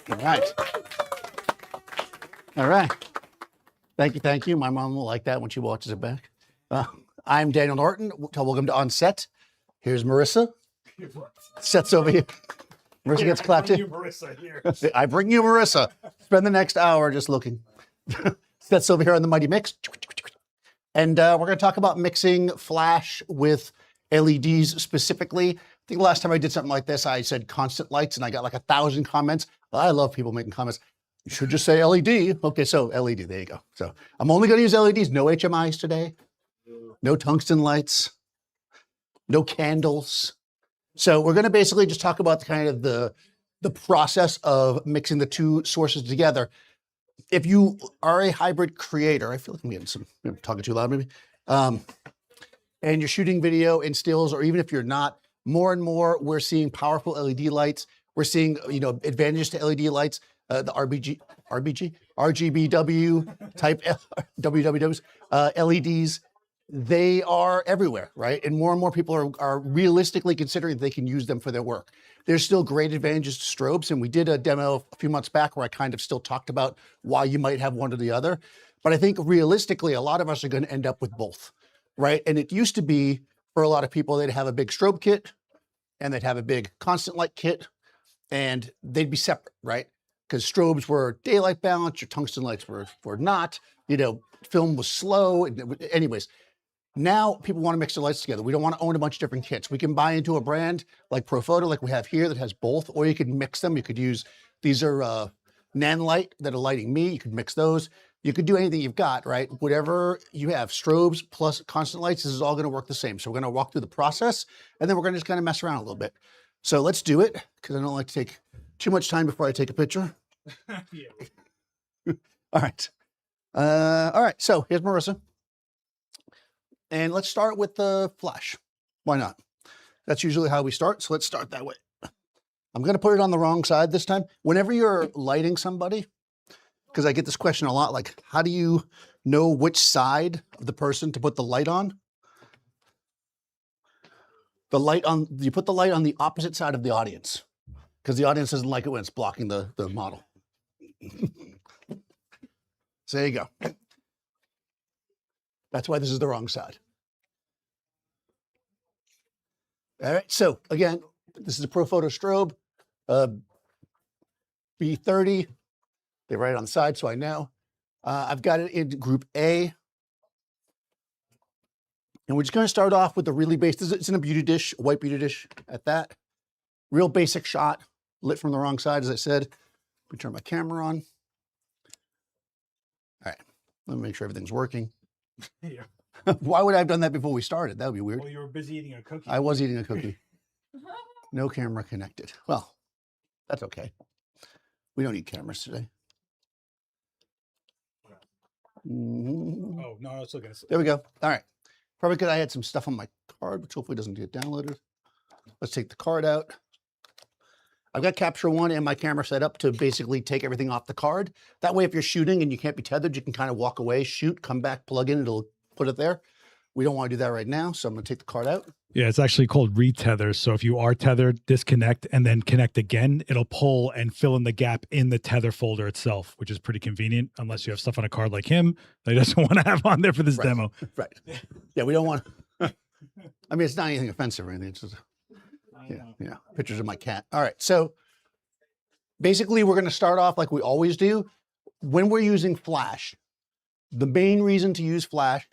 All right. All right. Thank you. My mom will like that when she watches it back. I'm Daniel Norton. Welcome to OnSet. Here's Marissa. Set's over here. Marissa gets clapped in. I bring you Marissa. Spend the next hour just looking. Set's over here on the Mighty Mix. And we're going to talk about mixing flash with LEDs specifically. I think the last time I did something like this, I said constant lights and I got like 1,000 comments. I love people making comments. You should just say LED. Okay, so LED, there you go. So I'm only going to use LEDs, no HMIs today, no tungsten lights, no candles. So we're going to basically just talk about kind of the process of mixing the two sources together. If you are a hybrid creator, I feel like I'm talking too loud maybe, and you're shooting video in stills, or even if you're not, more and more we're seeing powerful LED lights. We're seeing, advantages to LED lights. The RGBWW type WWWs, LEDs, they are everywhere, right? And more people are realistically considering they can use them for their work. There's still great advantages to strobes, and we did a demo a few months back where I kind of still talked about why you might have one or the other. But I think realistically, a lot of us are going to end up with both, right? And it used to be for a lot of people, they'd have a big strobe kit and they'd have a big constant light kit, and they'd be separate, right? Because strobes were daylight balance, your tungsten lights were not, film was slow. Anyways, now people want to mix their lights together. We don't want to own a bunch of different kits. We can buy into a brand like Profoto, like we have here, that has both, or you can mix them. You could use, these are Nanlite that are lighting me. You could mix those. You could do anything you've got, right? Whatever you have, strobes plus constant lights, this is all going to work the same. So we're going to walk through the process, and then we're going to just kind of mess around a little bit. So let's do it, because I don't like to take too much time before I take a picture. All right. All right. So here's Marissa. And let's start with the flash. Why not? That's usually how we start. So let's start that way. I'm going to put it on the wrong side this time. Whenever you're lighting somebody, because I get this question a lot, like, how do you know which side of the person to put the light on? You put the light on the opposite side of the audience, because the audience doesn't like it when it's blocking the model. So there you go. That's why this is the wrong side. All right, so again, this is a Profoto strobe, B30. They write it on the side, so I know. I've got it in group A. And we're just going to start off with the really basic. It's in a beauty dish, a white beauty dish at that. Real basic shot, lit from the wrong side, as I said. Let me turn my camera on. All right, let me make sure everything's working. Yeah. Why would I have done that before we started? That would be weird. Well, you were busy eating a cookie. I was eating a cookie. No camera connected. Well, that's okay. We don't need cameras today. Oh, no, I was looking at it. There we go. All right. Probably because I had some stuff on my card, which hopefully doesn't get downloaded. Let's take the card out. I've got Capture One and my camera set up to basically take everything off the card. That way, if you're shooting and you can't be tethered, you can kind of walk away, shoot, come back, plug in, it'll put it there. We don't want to do that right now, so I'm going to take the card out. Yeah, it's actually called retether. So if you are tethered, disconnect and then connect again, it'll pull and fill in the gap in the tether folder itself, which is pretty convenient, unless you have stuff on a card like him that he doesn't want to have on there for this demo. Right. Yeah, we don't want I mean, it's not anything offensive or anything. It's just, yeah, pictures of my cat. All right, so basically we're going to start off like we always do. When we're using flash, the main reason to use flash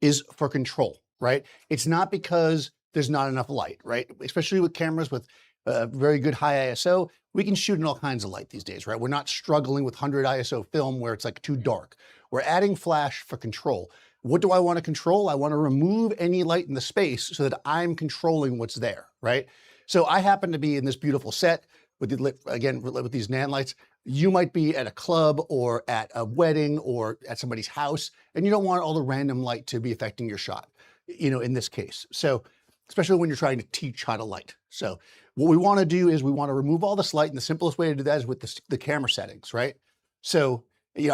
is for control, right? It's not because there's not enough light, right? Especially with cameras with very good high ISO, we can shoot in all kinds of light these days, right? We're not struggling with 100 ISO film where it's like too dark. We're adding flash for control. What do I want to control? I want to remove any light in the space so that I'm controlling what's there, right? So I happen to be in this beautiful set with the, again, with these NAND lights. You might be at a club or at a wedding or at somebody's house, and you don't want all the random light to be affecting your shot, in this case. So, especially when you're trying to teach how to light. So what we want to do is we want to remove all this light, and the simplest way to do that is with the camera settings, right? So,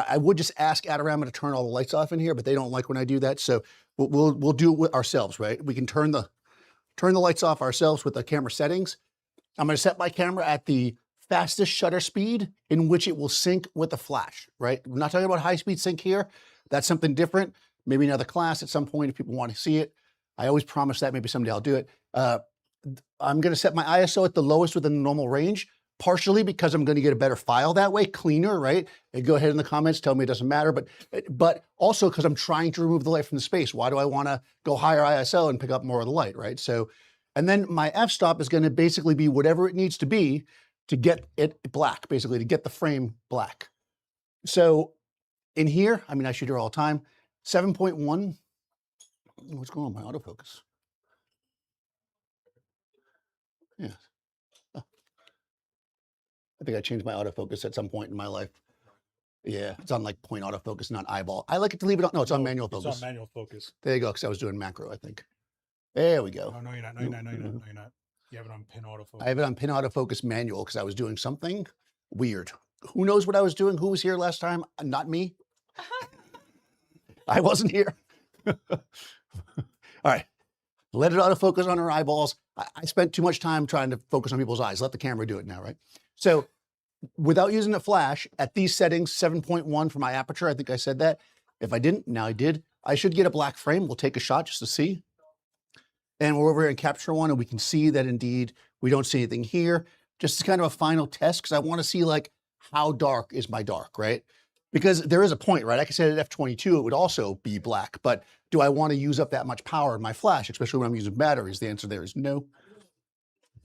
I would just ask Adorama to turn all the lights off in here, but they don't like when I do that. So we'll do it with ourselves, right? We can turn the lights off ourselves with the camera settings. I'm going to set my camera at the fastest shutter speed in which it will sync with the flash, right? We're not talking about high-speed sync here. That's something different. Maybe another class at some point if people want to see it. I always promise that. Maybe someday I'll do it. I'm going to set my ISO at the lowest within the normal range, partially because I'm going to get a better file that way, cleaner, right? And go ahead in the comments, tell me it doesn't matter, but also because I'm trying to remove the light from the space. Why do I want to go higher ISO and pick up more of the light, right? So, and then my f-stop is going to basically be whatever it needs to be to get it black, basically to get the frame black. So in here, I mean, I shoot here all the time, 7.1. What's going on with my autofocus? Yeah. Oh. I think I changed my autofocus at some point in my life. Yeah, it's on like point autofocus, not eyeball. I like it to leave it on. No, it's on manual focus. It's on manual focus. There you go, because I was doing macro, I think. There we go. Oh, no, you're not. No, you're not. No, you're not. No, you're not. You have it on pin autofocus. I have it on pin autofocus manual because I was doing something weird. Who knows what I was doing? Who was here last time? Not me. I wasn't here. All right. Let it autofocus on her eyeballs. I spent too much time trying to focus on people's eyes. Let the camera do it now, right? So without using a flash, at these settings, 7.1 for my aperture, I think I said that. If I didn't, now I did. I should get a black frame. We'll take a shot just to see. And we're over here in capture one, and we can see that indeed we don't see anything here. Just as kind of a final test, because I want to see like how dark is my dark, right? Because there is a point, right? Like I said, at f22, it would also be black, but do I want to use up that much power in my flash, especially when I'm using batteries? The answer there is no.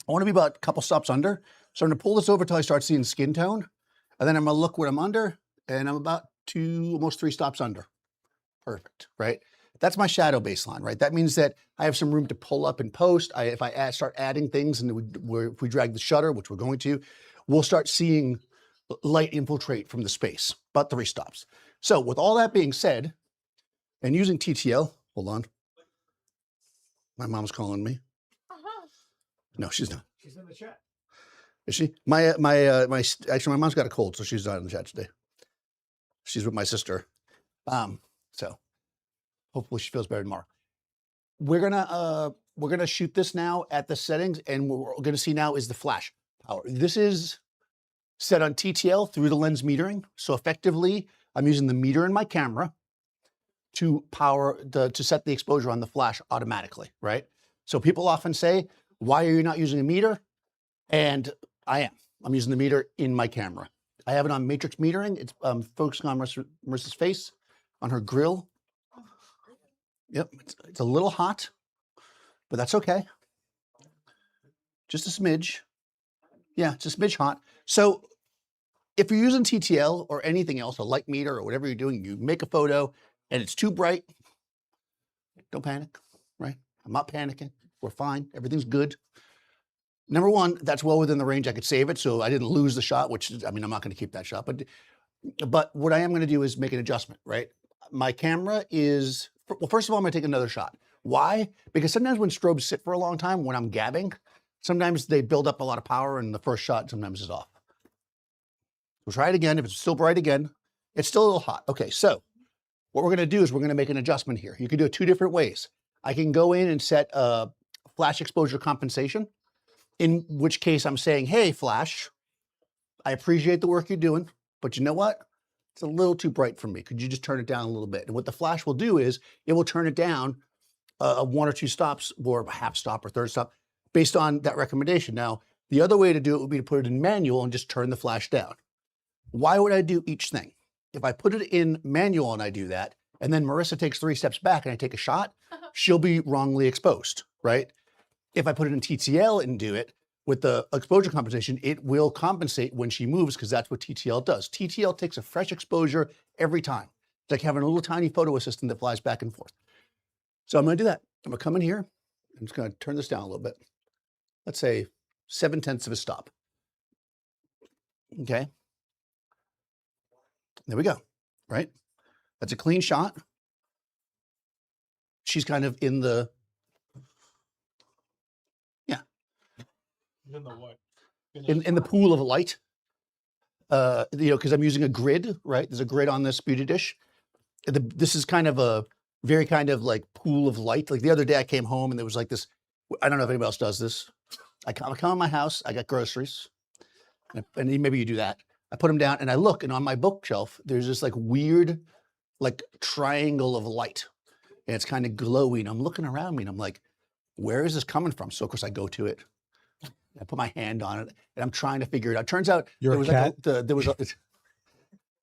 I want to be about a couple stops under. So I'm going to pull this over till I start seeing skin tone, and then I'm going to look where I'm under, and I'm about almost 3 stops under. Perfect, right? That's my shadow baseline, right? That means that I have some room to pull up and post. If I start adding things, and if we drag the shutter, which we're going to, we'll start seeing light infiltrate from the space, about 3 stops. So with all that being said, and using TTL, hold on. My mom's calling me. No, she's not. She's in the chat. Is she? Actually, my mom's got a cold, so she's not in the chat today. She's with my sister. So hopefully she feels better tomorrow. We're gonna shoot this now at the settings, and what we're gonna see now is the flash power. This is set on TTL through the lens metering. So effectively, I'm using the meter in my camera to set the exposure on the flash automatically, right? So people often say, why are you not using a meter? And I'm using the meter in my camera. I have it on matrix metering. It's focusing on Marissa's face, on her grill. Yep, it's a little hot, but that's okay. Just a smidge. Yeah, it's a smidge hot. So if you're using TTL or anything else, a light meter or whatever you're doing, you make a photo and it's too bright, don't panic, right? I'm not panicking. We're fine. Everything's good. Number one, that's well within the range I could save it, so I didn't lose the shot, which, I mean, I'm not going to keep that shot. But what I am going to do is make an adjustment, right? My camera is, well, first of all, I'm going to take another shot. Why? Because sometimes when strobes sit for a long time, when I'm gabbing, sometimes they build up a lot of power, and the first shot sometimes is off. We'll try it again. If it's still bright again, it's still a little hot. Okay, so what we're going to do is we're going to make an adjustment here. You can do it 2 different ways. I can go in and set a flash exposure compensation, in which case I'm saying, hey, flash, I appreciate the work you're doing, but you know what? It's a little too bright for me. Could you just turn it down a little bit? And what the flash will do is it will turn it down 1 or 2 stops, or a half stop or third stop, based on that recommendation. Now, the other way to do it would be to put it in manual and just turn the flash down. Why would I do each thing? If I put it in manual and I do that, and then Marissa takes 3 steps back and I take a shot, she'll be wrongly exposed, right? If I put it in TTL and do it with the exposure compensation, it will compensate when she moves, because that's what TTL does. TTL takes a fresh exposure every time. It's like having a little tiny photo assistant that flies back and forth. So I'm going to do that. I'm going to come in here. I'm just going to turn this down a little bit. Let's say 7/10 of a stop. Okay. There we go, right? That's a clean shot. She's kind of in the, yeah. In the what? In the pool of light. Because I'm using a grid, right? There's a grid on this beauty dish. This is kind of a very kind of like pool of light. Like the other day I came home and there was like this, I don't know if anybody else does this. I come in my house, I got groceries. and maybe you do that. I put them down and I look, and on my bookshelf, there's this like weird, like triangle of light, and it's kind of glowing. I'm looking around me, and I'm like, where is this coming from? So of course I go to it. I put my hand on it, and I'm trying to figure it out. Turns out You're there a was cat?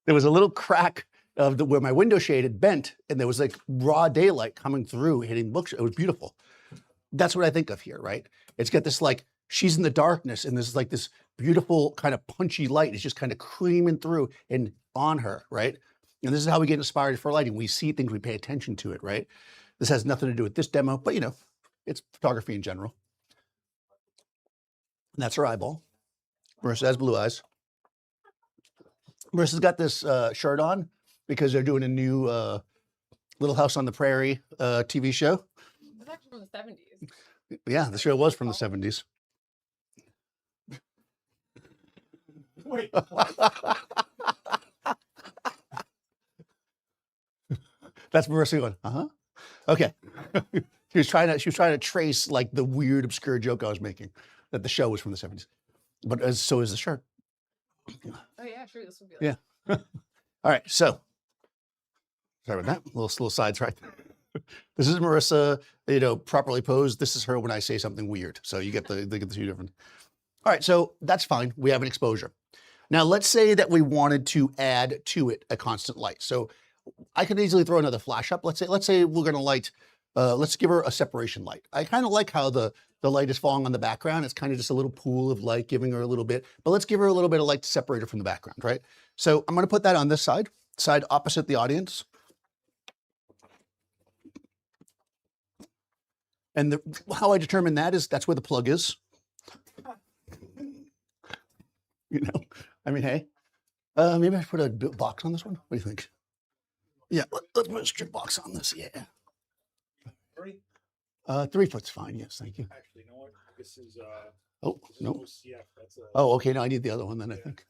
there was a little crack of where my window shade had bent, and there was like raw daylight coming through, hitting the bookshelf. It was beautiful. That's what I think of here, right? It's got this like she's in the darkness, and there's like this beautiful kind of punchy light. It's just kind of creaming through and on her, right? And this is how we get inspired for lighting. We see things, we pay attention to it, right? This has nothing to do with this demo, but you know, it's photography in general. And that's her eyeball. Marissa has blue eyes. Marissa's got this shirt on because they're doing a new Little House on the Prairie TV show. It's actually from the 70s. Yeah, the show was from the 70s. Wait, That's Marissa going, uh-huh. Okay. she was trying to trace like the weird, obscure joke I was making, that the show was from the 70s. But so is the shirt. Oh yeah, sure. This would be like, Yeah. All right, so sorry about that. Little sides right there. This is Marissa, you know, properly posed. This is her when I say something weird. So you get the two different. All right, so that's fine. We have an exposure. Now let's say that we wanted to add to it a constant light. So I could easily throw another flash up. Let's say we're going to light. Let's give her a separation light. I kind of like how the light is falling on the background. It's kind of just a little pool of light, giving her a little bit. But let's give her a little bit of light to separate her from the background, right? So I'm going to put that on this side opposite the audience. And how I determine that is that's where the plug is. You know, I mean, hey, maybe I put a box on this one. What do you think? Yeah, let's put a strip box on this. Yeah. 3 foot's fine. Yes, thank you. actually, you know what? This is Oh, no. OCF. That's a Oh, okay. No, I need the other one then, I think.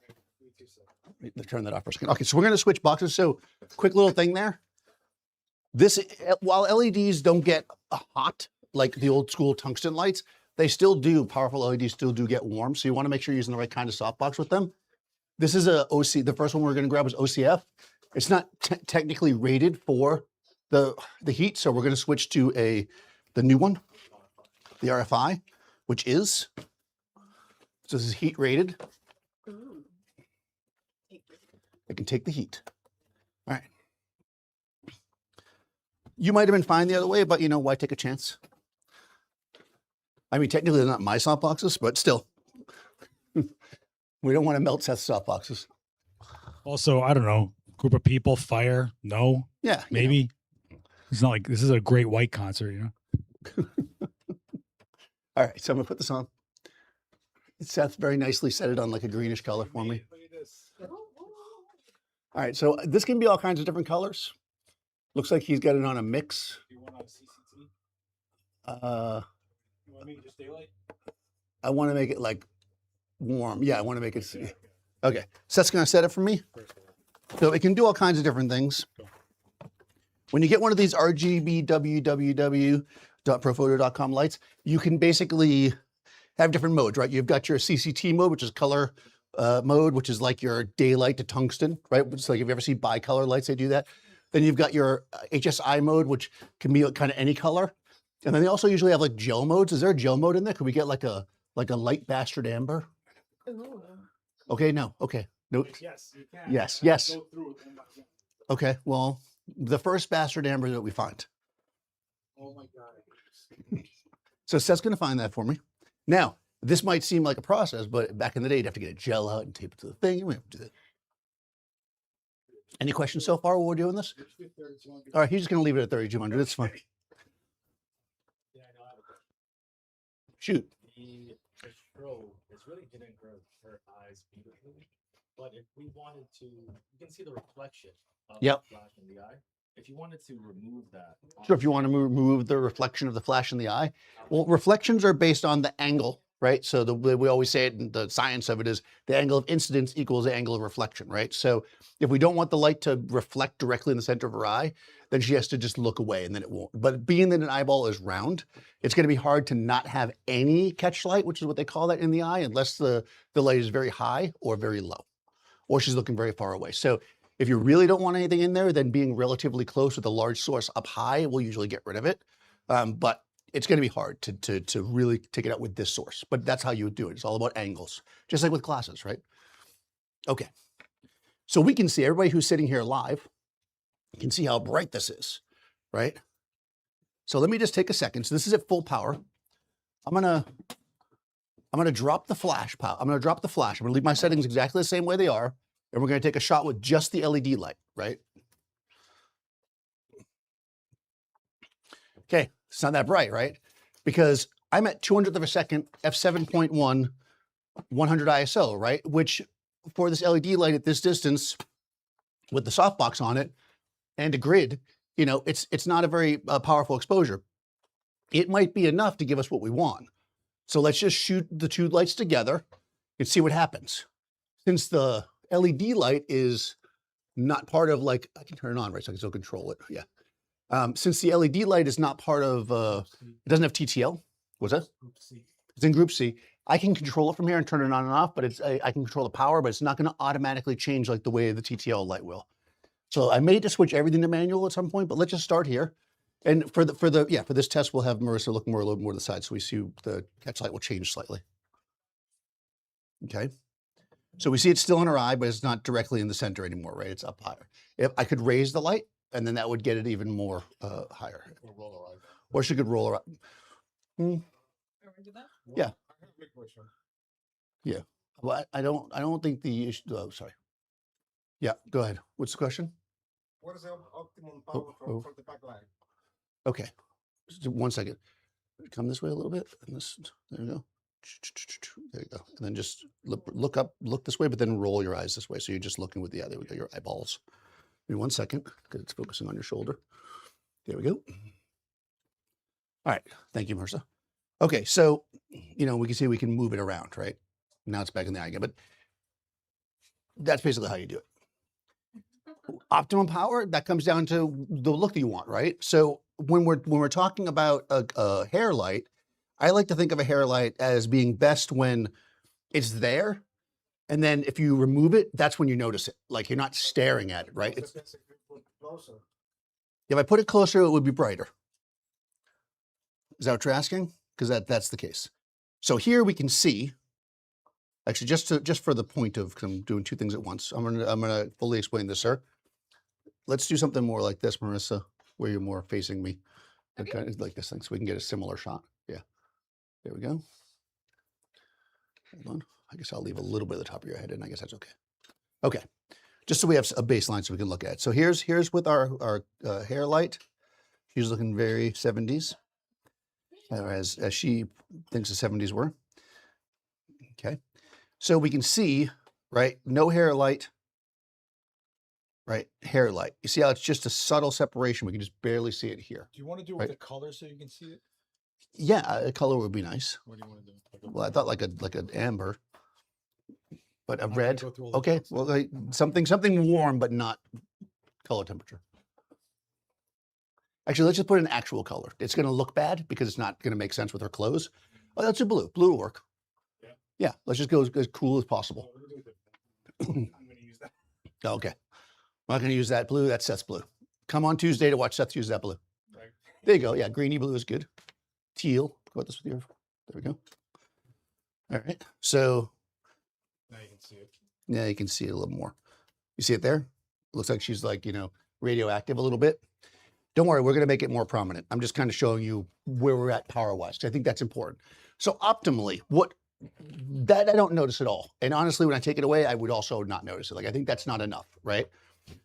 Turn that off for a second. Okay, so we're going to switch boxes. So quick little thing there. This, while LEDs don't get hot like the old school tungsten lights, they still do, powerful LEDs still do get warm. So you want to make sure you're using the right kind of softbox with them. This is a OC, the first one we're going to grab was OCF. It's not technically rated for the heat. So we're going to switch to the new one, the RFI, which is, so this is heat rated. ooh. It can take the heat. All right. You might have been fine the other way, but you know, why take a chance? I mean, technically they're not my softboxes, but still. We don't want to melt Seth's softboxes. also, I don't know, group of people, fire, no, Yeah. you maybe. It's not like this is a great white concert, you know. know. All right, so I'm gonna put this on. Seth very nicely set it on like a greenish color for me. All right, so this can be all kinds of different colors. Looks like he's got it on a mix. You want on CCT? Uh, You want to make it just daylight? I want to make it like warm. Yeah, I want to make it. Okay, Seth's gonna set it for me. So it can do all kinds of different things. When you get one of these RGBWWW.profoto.com lights, you can basically have different modes, right? You've got your CCT mode, which is color mode, which is like your daylight to tungsten, right? It's like if you ever see bicolor lights, they do that. Then you've got your HSI mode, which can be kind of any color. And then they also usually have like gel modes. Is there a gel mode in there? Could we get like a light bastard amber? Ooh. Okay, no, okay. No, Yes, you can. Yes, You have yes. to go through it one by one. okay, well, the first bastard amber that we find. Oh my God. So Seth's gonna find that for me. Now, this might seem like a process, but back in the day, you'd have to get a gel out and tape it to the thing. We have to do that. Any questions so far while we're doing this? All right, he's just gonna leave it at 3,200. It's fine. Yeah, I know. I have a question. Shoot. The strobe is really hitting her eyes beautifully. But if we wanted to, you can see the reflection of Yep. the flash in the eye. if you wanted to remove that. So if you want to remove the reflection of the flash in the eye, well, reflections are based on the angle, right? So we always say it, and the science of it is the angle of incidence equals the angle of reflection, right? So if we don't want the light to reflect directly in the center of her eye, then she has to just look away and then it won't. But being that an eyeball is round, it's going to be hard to not have any catch light, which is what they call that in the eye, unless the light is very high or very low, or she's looking very far away. So if you really don't want anything in there, then being relatively close with a large source up high will usually get rid of it. But it's going to be hard to really take it out with this source. But that's how you would do it. It's all about angles, just like with glasses, right? Okay. So we can see, everybody who's sitting here live can see how bright this is, right? So let me just take a second. So this is at full power. I'm gonna drop the flash power. I'm gonna drop the flash. I'm gonna leave my settings exactly the same way they are. And we're going to take a shot with just the LED light, right? Okay, it's not that bright, right? Because I'm at 200th of a second, f7.1, 100 ISO, right? Which for this LED light at this distance with the softbox on it and a grid, you know, it's not a very powerful exposure. It might be enough to give us what we want. So let's just shoot the two lights together and see what happens. Since the LED light is not part of, like, I can turn it on, right? So I can still control it. Yeah. Since the LED light is not part of, it doesn't have TTL. What's that? Group C. It's in Group C. I can control it from here and turn it on and off, but I can control the power, but it's not going to automatically change like the way the TTL light will. So I may just switch everything to manual at some point, but let's just start here. And for this test, we'll have Marissa look a little more to the side, so we see the catch light will change slightly. Okay. So we see it's still in her eye, but it's not directly in the center anymore, right? It's up higher. If I could raise the light, and then that would get it even more higher. Or she could roll her up. Or we do that? Yeah. I have a big question. Yeah. Well, I don't think the issue. Oh, sorry. Yeah. Go ahead. What's the question? What is the optimum power for the backlight? Okay. Just 1 second. Come this way a little bit. And this. There you go. There you go. And then just look up, look this way, but then roll your eyes this way. So you're just looking with the other. We got your eyeballs. Give me 1 second because it's focusing on your shoulder. There we go. All right. Thank you, Marissa. Okay. So, you know, we can see we can move it around, right? Now it's back in the eye again, but that's basically how you do it. Optimum power, that comes down to the look that you want, right? So when we're talking about a hair light, I like to think of a hair light as being best when it's there. And then if you remove it, that's when you notice it. Like you're not staring at it, right? If I put it closer, it would be brighter. Is that what you're asking? Because that's the case. So here we can see, actually just for the point of, because I'm doing two things at once, I'm gonna fully explain this, sir. Let's do something more like this, Marissa, where you're more facing me. Okay. Kind of like this thing, so we can get a similar shot. Yeah. There we go. Hold on. I guess I'll leave a little bit at the top of your head, and I guess that's okay. Okay. Just so we have a baseline so we can look at it. So here's with our hair light. She's looking very 70s, as she thinks the 70s were. Okay. So we can see, right, no hair light, right, hair light. You see how it's just a subtle separation. We can just barely see it here. Do you want to do it Right. with a color so you can see it? Yeah, a color would be nice. What do you want to do? Well, I thought like an amber, but a I'm gonna red. go through all the Okay, boxes. well, like something warm, but not color temperature. Actually, let's just put an actual color. It's going to look bad because it's not going to make sense with her clothes. Oh, that's a blue. Blue will work. Yeah. Yeah, let's just go as cool as possible. Oh, we're gonna do it different. I'm going to use that. Okay. I'm not going to use that blue. That's Seth's blue. Come on Tuesday to watch Seth use that blue. Right. There you go. Yeah, greeny blue is good. Teal. Go with this with your. There we go. All right. So Now you can see it. yeah, you can see it a little more. You see it there? Looks like she's like, you know, radioactive a little bit. Don't worry, we're going to make it more prominent. I'm just kind of showing you where we're at power-wise. I think that's important. So optimally, that I don't notice at all. And honestly, when I take it away, I would also not notice it. Like, I think that's not enough, right?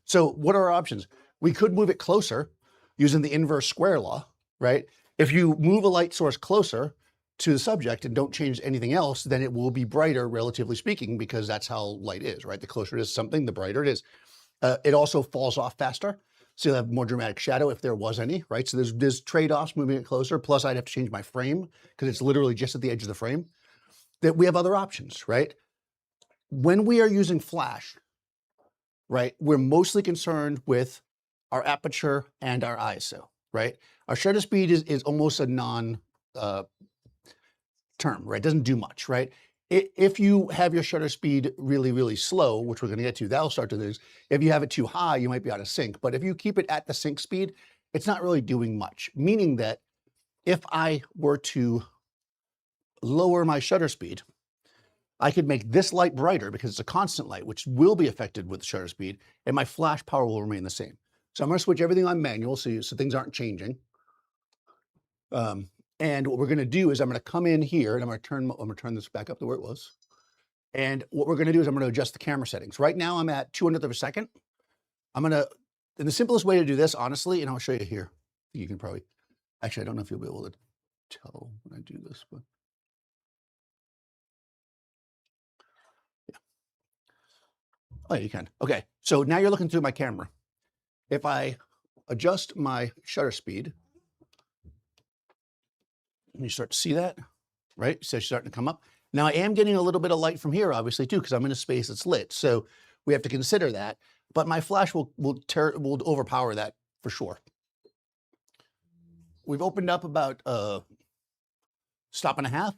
So what are our options? We could move it closer using the inverse square law, right? If you move a light source closer to the subject and don't change anything else, then it will be brighter, relatively speaking, because that's how light is, right? The closer it is to something, the brighter it is. It also falls off faster. So you'll have more dramatic shadow if there was any, right? So there's trade-offs moving it closer. Plus I'd have to change my frame because it's literally just at the edge of the frame. That we have other options, right? When we are using flash, right, we're mostly concerned with our aperture and our ISO, right? Our shutter speed is almost a non term, right? It doesn't do much, right? If you have your shutter speed really, really slow, which we're going to get to, that'll start to lose. If you have it too high, you might be out of sync. But if you keep it at the sync speed, it's not really doing much. Meaning that if I were to lower my shutter speed, I could make this light brighter because it's a constant light, which will be affected with shutter speed, and my flash power will remain the same. So I'm going to switch everything on manual so things aren't changing. And what we're going to do is I'm going to come in here and I'm going to turn this back up to where it was. And what we're going to do is I'm going to adjust the camera settings. Right now I'm at 200th of a second. And the simplest way to do this, honestly, and I'll show you here. You can probably, actually, I don't know if you'll be able to tell when I do this, but yeah. Oh, yeah, you can. Okay, so now you're looking through my camera. If I adjust my shutter speed, and you start to see that, right? So it's starting to come up. Now I am getting a little bit of light from here, obviously, too, because I'm in a space that's lit. So we have to consider that. But my flash will overpower that for sure. We've opened up about a stop and a half.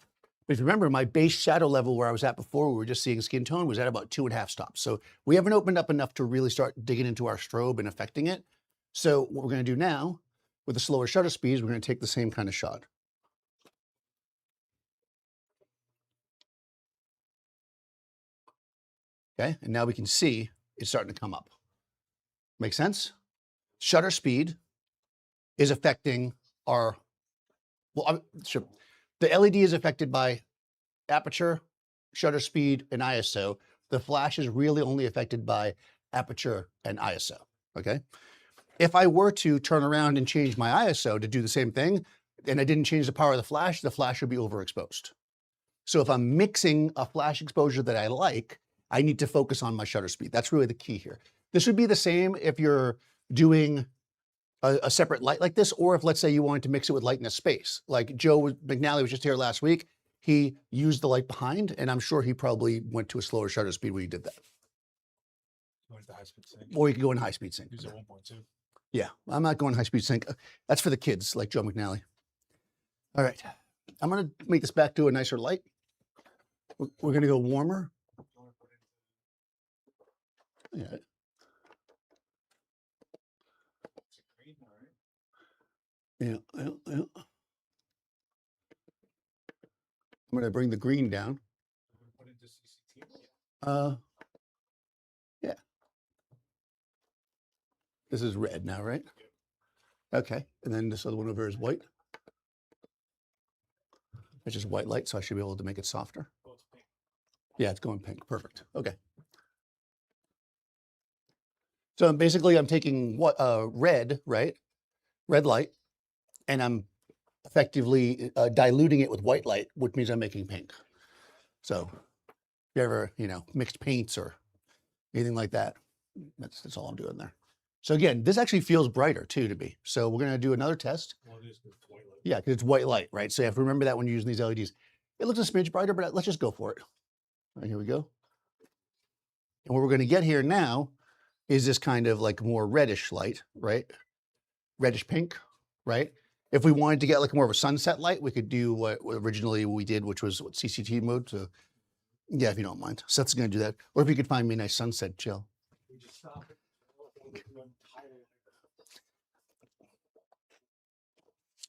But if you remember, my base shadow level where I was at before, we were just seeing skin tone, was at about 2.5 stops. So we haven't opened up enough to really start digging into our strobe and affecting it. So what we're going to do now, with the slower shutter speeds, we're going to take the same kind of shot. Okay, and now we can see it's starting to come up. Make sense? Shutter speed is affecting our, well, sure. The LED is affected by aperture, shutter speed, and ISO. The flash is really only affected by aperture and ISO, okay? If I were to turn around and change my ISO to do the same thing, and I didn't change the power of the flash would be overexposed. So if I'm mixing a flash exposure that I like, I need to focus on my shutter speed. That's really the key here. This would be the same if you're doing a separate light like this, or if, let's say, you wanted to mix it with light in a space. Like Joe McNally was just here last week. He used the light behind, and I'm sure he probably went to a slower shutter speed when he did that. Going to high speed sync. Or you could go in high speed sync. Use a 1.2. Yeah, I'm not going high speed sync. That's for the kids like Joe McNally. All right, I'm gonna make this back to a nicer light. We're gonna go warmer. Yeah. Yeah. I'm going to bring the green down. Yeah. This is red now, right? Okay. And then this other one over here is white. It's just white light, so I should be able to make it softer. Yeah, it's going pink. Perfect. Okay. So basically I'm taking what red, right? Red light, and I'm effectively diluting it with white light, which means I'm making pink. So if you ever, mixed paints or anything like that, that's all I'm doing there. So again, this actually feels brighter too to me. So we're going to do another test. Well, it is with white light. Yeah, because it's white light, right? So you have to remember that when you're using these LEDs. It looks a smidge brighter, but let's just go for it. All right, here we go. And what we're going to get here now is this kind of like more reddish light, right? Reddish pink, right? If we wanted to get like more of a sunset light, we could do what originally we did, which was CCT mode. So yeah, if you don't mind. Seth's going to do that. Or if you could find me a nice sunset chill.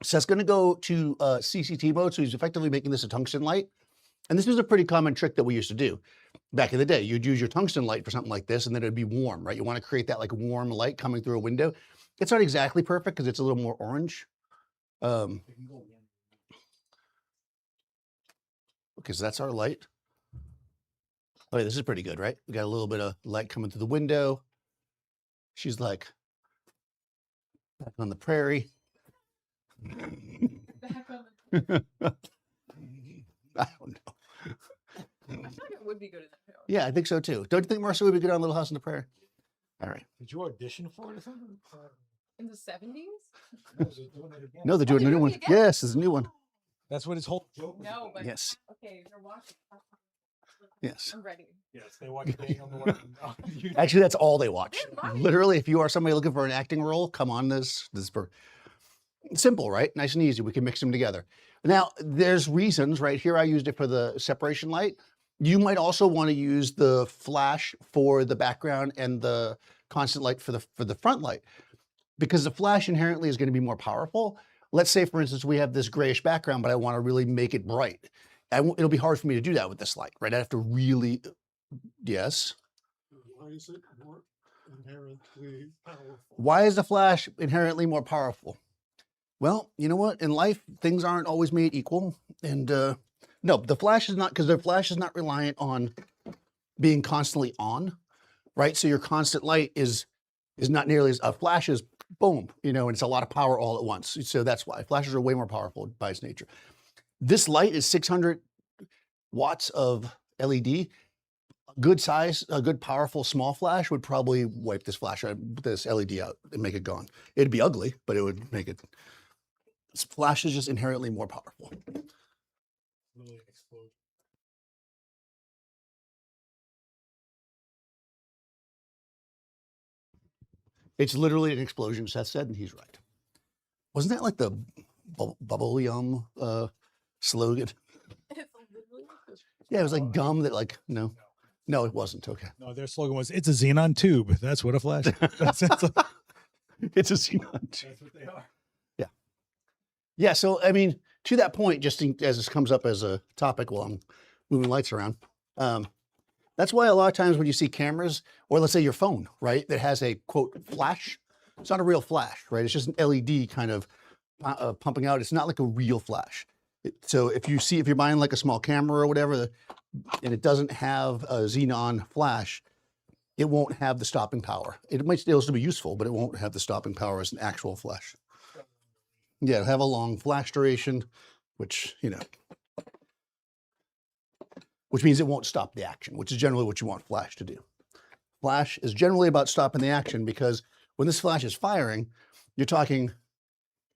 Seth's going to go to CCT mode. So he's effectively making this a tungsten light. And this was a pretty common trick that we used to do back in the day. You'd use your tungsten light for something like this, and then it'd be warm, right? You want to create that like warm light coming through a window. It's not exactly perfect because it's a little more orange. Okay, so that's our light. Okay, this is pretty good, right? We got a little bit of light coming through the window. She's like back on the prairie. Back on the I don't know. I feel like it would be good in that shower. Yeah, I think so too. Don't you think Marcia would be good on Little House on the Prairie? All right. Did you audition for it or something? In the 70s? No, they're doing it again. No, they're doing a new one. again? Yes, it's a new one. That's what his whole joke was. No, about. but Yes. okay, you're watching. Yes. I'm ready. Yes, they watch Daniel Norton on YouTube. Actually, that's all they watch. They're right. Literally, if you are somebody looking for an acting role, come on this. Simple, right? Nice and easy. We can mix them together. Now, there's reasons, right? Here I used it for the separation light. You might also want to use the flash for the background and the constant light for the front light, because the flash inherently is going to be more powerful. Let's say, for instance, we have this grayish background, but I want to really make it bright. It'll be hard for me to do that with this light, right? I have to really, yes. Why is it more inherently powerful? Why is the flash inherently more powerful? Well, you know what? In life, things aren't always made equal. And no, the flash is not, because the flash is not reliant on being constantly on, right? So your constant light is not nearly as, a flash is boom, and it's a lot of power all at once. So that's why flashes are way more powerful by its nature. This light is 600 watts of LED. Good size, a good powerful small flash would probably wipe this this LED out and make it gone. It'd be ugly, but it would make it. This flash is just inherently more powerful. Really an explosion. It's literally an explosion, Seth said, and he's right. Wasn't that like the bubble yum slogan? It's literally Yeah, it was like gum that no, it wasn't. Okay. No, their slogan was, "It's a xenon tube." That's what a flash. That's It's a xenon. That's what they are. Yeah, so I mean, to that point, just as this comes up as a topic while I'm moving lights around, that's why a lot of times when you see cameras, or let's say your phone, right, that has a quote flash, it's not a real flash, right? It's just an LED kind of pumping out. It's not like a real flash. So if you're buying like a small camera or whatever, and it doesn't have a xenon flash, it won't have the stopping power. It might still be useful, but it won't have the stopping power as an actual flash. Yeah, it'll have a long flash duration, which means it won't stop the action, which is generally what you want flash to do. Flash is generally about stopping the action, because when this flash is firing, you're talking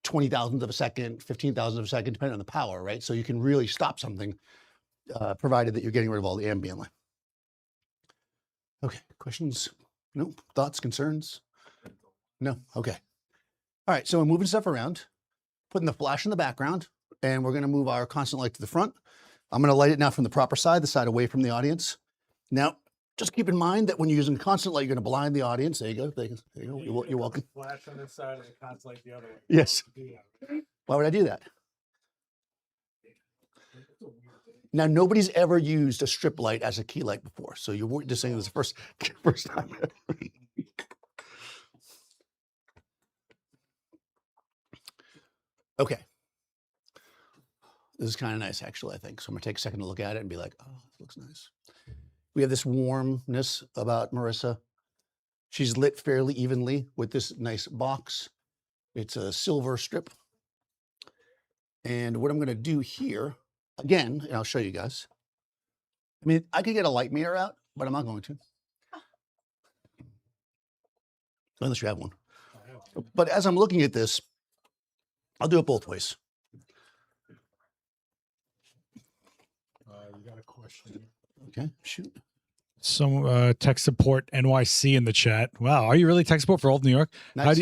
20 thousandths of a second, 15 thousandths of a second, depending on the power, right? So you can really stop something, provided that you're getting rid of all the ambient light. Okay, questions? No? Thoughts, concerns? No? Okay. All right, so we're moving stuff around, putting the flash in the background, and we're gonna move our constant light to the front. I'm gonna light it now from the proper side, the side away from the audience. Now, just keep in mind that when you're using constant light, you're gonna blind the audience. There you go, there you go, you're welcome. Flash on this side and the constant light the other way. Yes. Why would I do that? Now, nobody's ever used a strip light as a key light before, so you're just saying this is the first time. Okay. This is kind of nice, actually, I think. So I'm gonna take a second to look at it and be like, oh, this looks nice. We have this warmness about Marissa. She's lit fairly evenly with this nice box. It's a silver strip. And what I'm gonna do here, again, and I'll show you guys. I mean, I could get a light meter out, but I'm not going to. Unless you have one. But as I'm looking at this, I'll do it both ways. You got a question? Okay, shoot. Some tech support NYC in the chat. Wow, are you really tech support for Old New York? Nice. How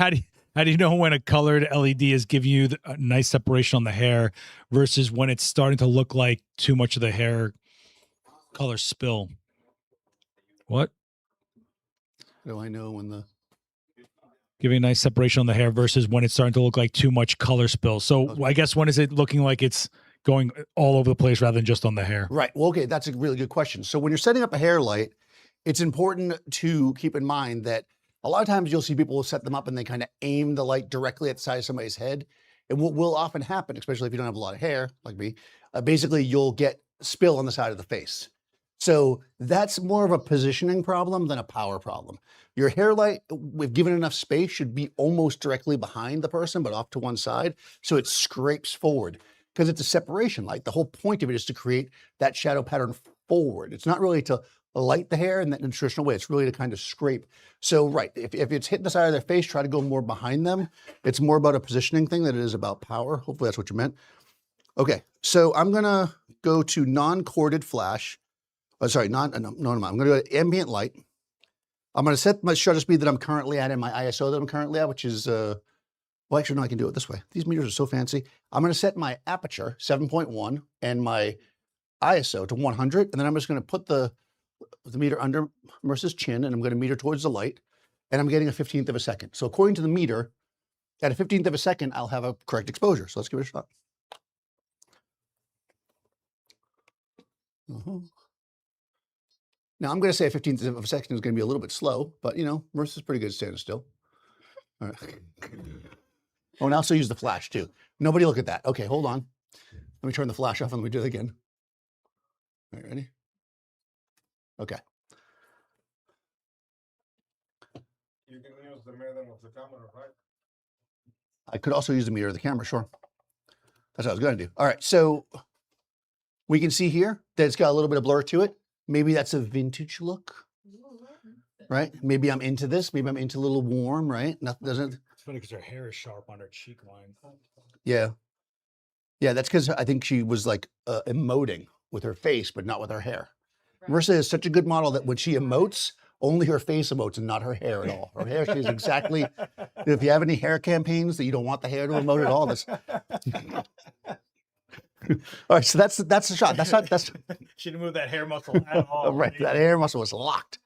do you how do you know when a colored LED is giving you a nice separation on the hair versus when it's starting to look like too much of the hair color spill? What? How do I know when the Giving a nice separation on the hair versus when it's starting to look like too much color spill. So I guess when is it looking like it's going all over the place rather than just on the hair? Right. Well, okay, that's a really good question. So when you're setting up a hair light, it's important to keep in mind that a lot of times you'll see people will set them up and they kind of aim the light directly at the side of somebody's head. And what will often happen, especially if you don't have a lot of hair like me, basically you'll get spill on the side of the face. So that's more of a positioning problem than a power problem. Your hair light, if given enough space, should be almost directly behind the person, but off to one side, so it scrapes forward. Because it's a separation light. The whole point of it is to create that shadow pattern forward. It's not really to light the hair in that traditional way. It's really to kind of scrape. So, right, if it's hitting the side of their face, try to go more behind them. It's more about a positioning thing than it is about power. Hopefully that's what you meant. Okay, so I'm gonna go to non-corded flash. Oh, sorry, no, I'm gonna go to ambient light. I'm gonna set my shutter speed that I'm currently at and my ISO that I'm currently at, which is, well, actually, no, I can do it this way. These meters are so fancy. I'm gonna set my aperture 7.1 and my ISO to 100, and then I'm just gonna put the meter under Marissa's chin, and I'm gonna meter towards the light, and I'm getting a 15th of a second. So according to the meter, at a 15th of a second, I'll have a correct exposure. So let's give it a shot. Now I'm going to say a 15th of a second is going to be a little bit slow, but you know, Marissa's pretty good at standing still. All right. Oh, and I also use the flash too. Nobody look at that. Okay, hold on. Let me turn the flash off and let me do it again. All right, ready? Okay. You can use the medium of the camera, right? I could also use the meter of the camera, sure. That's what I was going to do. All right, so we can see here that it's got a little bit of blur to it. Maybe that's a vintage look, right? Maybe I'm into this. Maybe I'm into a little warm, right? Nothing doesn't. It's funny because her hair is sharp on her cheek line. Yeah. Yeah, that's because I think she was like emoting with her face, but not with her hair. Right. Marissa is such a good model that when she emotes, only her face emotes and not her hair at all. Her hair, she's exactly, if you have any hair campaigns that you don't want the hair to emote at all, that's. All right, so that's the shot. That's She didn't move that hair muscle at all. right. That hair muscle was locked.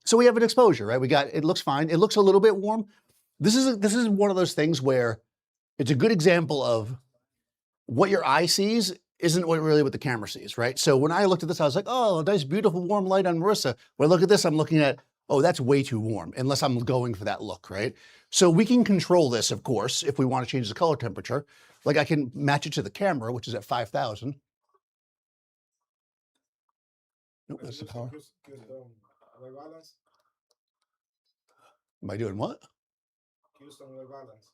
So we have an exposure, right? It looks fine. It looks a little bit warm. This is one of those things where it's a good example of what your eye sees isn't what the camera sees, right? So when I looked at this, I was like, oh, nice, beautiful, warm light on Marissa. When I look at this, I'm looking at, oh, that's way too warm, unless I'm going for that look, right? So we can control this, of course, if we want to change the color temperature. Like I can match it to the camera, which is at 5,000. Nope, that's the power. Rebalance. Am I doing what? Use some rebalance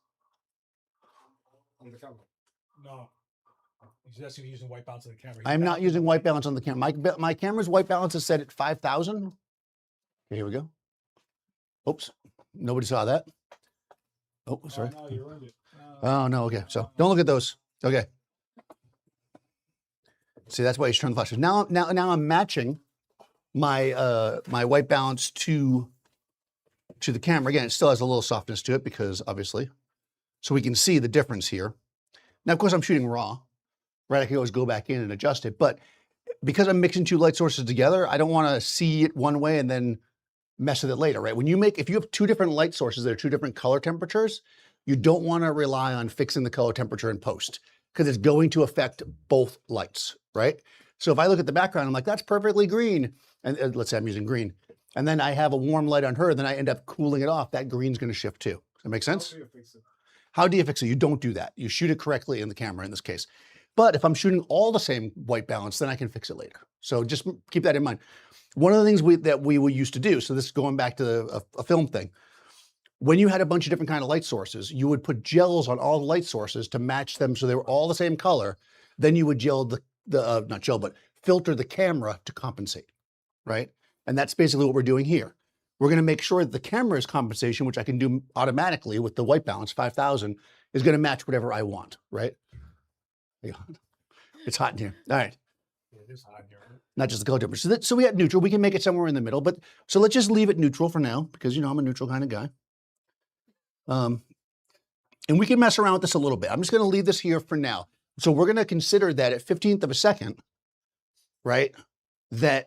on the camera. No. He's actually using white balance on the camera. I'm not using white balance on the camera. My camera's white balance is set at 5,000. Okay, here we go. Oops, nobody saw that. Oh, sorry. Oh, no, you ruined it. Oh, no, okay. So don't look at those. Okay. See, that's why you turn the flash. Now I'm matching my my white balance to the camera. Again, it still has a little softness to it because obviously, so we can see the difference here. Now, of course, I'm shooting raw, right? I can always go back in and adjust it, but because I'm mixing two light sources together, I don't want to see it one way and then mess with it later, right? If you have two different light sources that are two different color temperatures, you don't want to rely on fixing the color temperature in post because it's going to affect both lights, right? So if I look at the background, I'm like, that's perfectly green. And let's say I'm using green. And then I have a warm light on her, then I end up cooling it off. That green's going to shift too. Does that make sense? How do you fix it? How do you fix it? You don't do that. You shoot it correctly in the camera in this case. But if I'm shooting all the same white balance, then I can fix it later. So just keep that in mind. One of the things that we used to do, so this is going back to a film thing, when you had a bunch of different kind of light sources, you would put gels on all the light sources to match them so they were all the same color. Then you would filter the camera to compensate, right? And that's basically what we're doing here. We're going to make sure that the camera's compensation, which I can do automatically with the white balance, 5,000, is going to match whatever I want, right? It's hot in here. All right. It is hot here. Not just the color temperature. So we had neutral. We can make it somewhere in the middle. But so let's just leave it neutral for now because, you know, I'm a neutral kind of guy. And we can mess around with this a little bit. I'm just going to leave this here for now. So we're going to consider that at 15th of a second, right? Okay,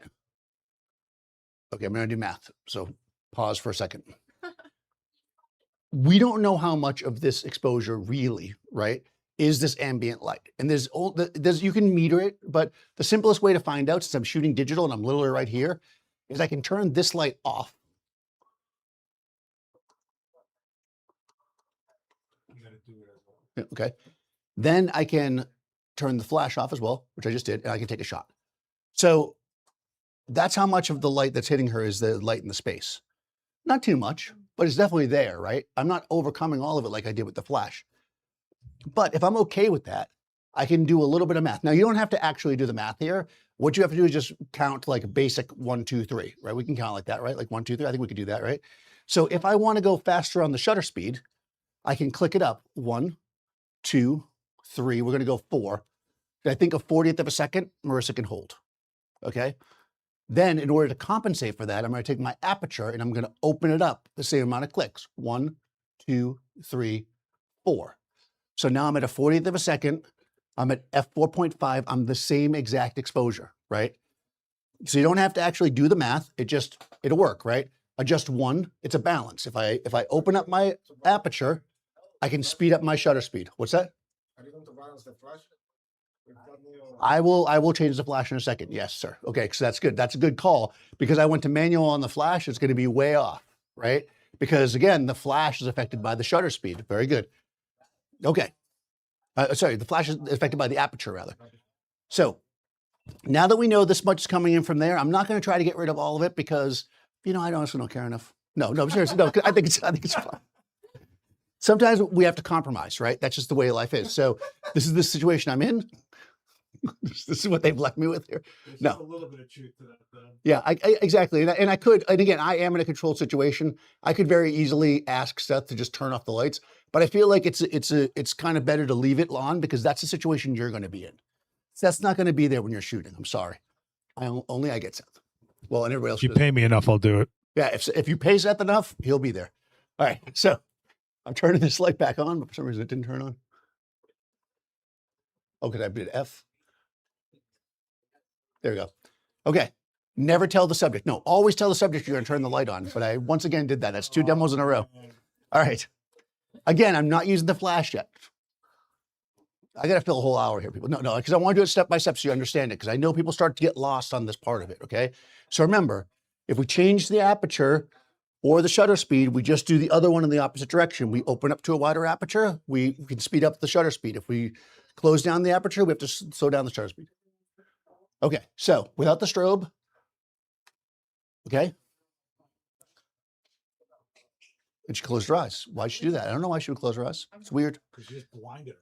I'm going to do math. So pause for a second. We don't know how much of this exposure really, right, is this ambient light. And you can meter it, but the simplest way to find out, since I'm shooting digital and I'm literally right here, is I can turn this light off. You gotta do it as well. Yeah, okay. Then I can turn the flash off as well, which I just did, and I can take a shot. So that's how much of the light that's hitting her is the light in the space. Not too much, but it's definitely there, right? I'm not overcoming all of it like I did with the flash. But if I'm okay with that, I can do a little bit of math. Now, you don't have to actually do the math here. What you have to do is just count like a basic 1, 2, 3, right? We can count like that, right? Like 1, 2, 3. I think we could do that, right? So if I want to go faster on the shutter speed, I can click it up. 1, 2, 3. We're going to go 4. I think a 40th of a second, Marissa can hold. Okay. Then in order to compensate for that, I'm going to take my aperture and I'm going to open it up the same amount of clicks. 1, 2, 3, 4. So now I'm at a 40th of a second. I'm at f4.5. I'm the same exact exposure, right? So you don't have to actually do the math. It'll work, right? Adjust 1. It's a balance. If I open up my aperture, I can speed up my shutter speed. What's that? Are you going to balance the flash? With that new- I will change the flash in a second. Yes, sir. Okay, so that's good. That's a good call because I went to manual on the flash. It's going to be way off, right? Because again, the flash is affected by the shutter speed. Very good. Okay. Sorry, the flash is affected by the aperture rather. So now that we know this much is coming in from there, I'm not going to try to get rid of all of it because, I honestly don't care enough. No, seriously, no, I think it's fine. Sometimes we have to compromise, right? That's just the way life is. So this is the situation I'm in. This is what they've left me with here. There's No. just a little bit of truth to that, though. Yeah, exactly. And I could, and again, I am in a controlled situation. I could very easily ask Seth to just turn off the lights, but I feel like it's kind of better to leave it on because that's the situation you're going to be in. Seth's not going to be there when you're shooting. I'm sorry. Only I get Seth. Well, and everybody else. If you does. pay me enough, I'll do it. Yeah, if you pay Seth enough, he'll be there. All right, so I'm turning this light back on, but for some reason it didn't turn on. Oh, could I be at F? There we go. Okay. Never tell the subject. No, always tell the subject you're going to turn the light on. But I once again did that. That's 2 demos in a row. All right. Again, I'm not using the flash yet. I got to fill a whole hour here, people. No, because I want to do it step by step so you understand it. Because I know people start to get lost on this part of it. Okay. So remember, if we change the aperture or the shutter speed, we just do the other one in the opposite direction. We open up to a wider aperture. We can speed up the shutter speed. If we close down the aperture, we have to slow down the shutter speed. Okay, so without the strobe, okay. And she closed her eyes. Why'd she do that? I don't know why she would close her eyes. It's weird. Because you just blinded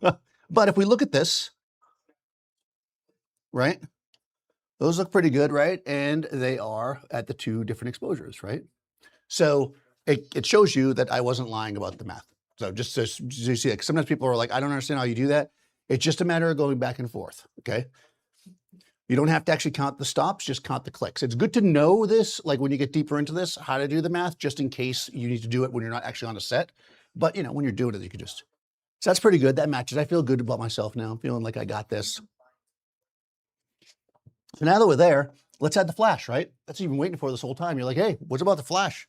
her. But if we look at this, right? Those look pretty good, right? And they are at the 2 different exposures, right? So it shows you that I wasn't lying about the math. So just so you see, like sometimes people are like, I don't understand how you do that. It's just a matter of going back and forth, okay? You don't have to actually count the stops, just count the clicks. It's good to know this, like when you get deeper into this, how to do the math, just in case you need to do it when you're not actually on a set. But when you're doing it, you can just, so that's pretty good. That matches. I feel good about myself now. I'm feeling like I got this. So now that we're there, let's add the flash, right? That's what you've been waiting for this whole time. You're like, hey, what's about the flash?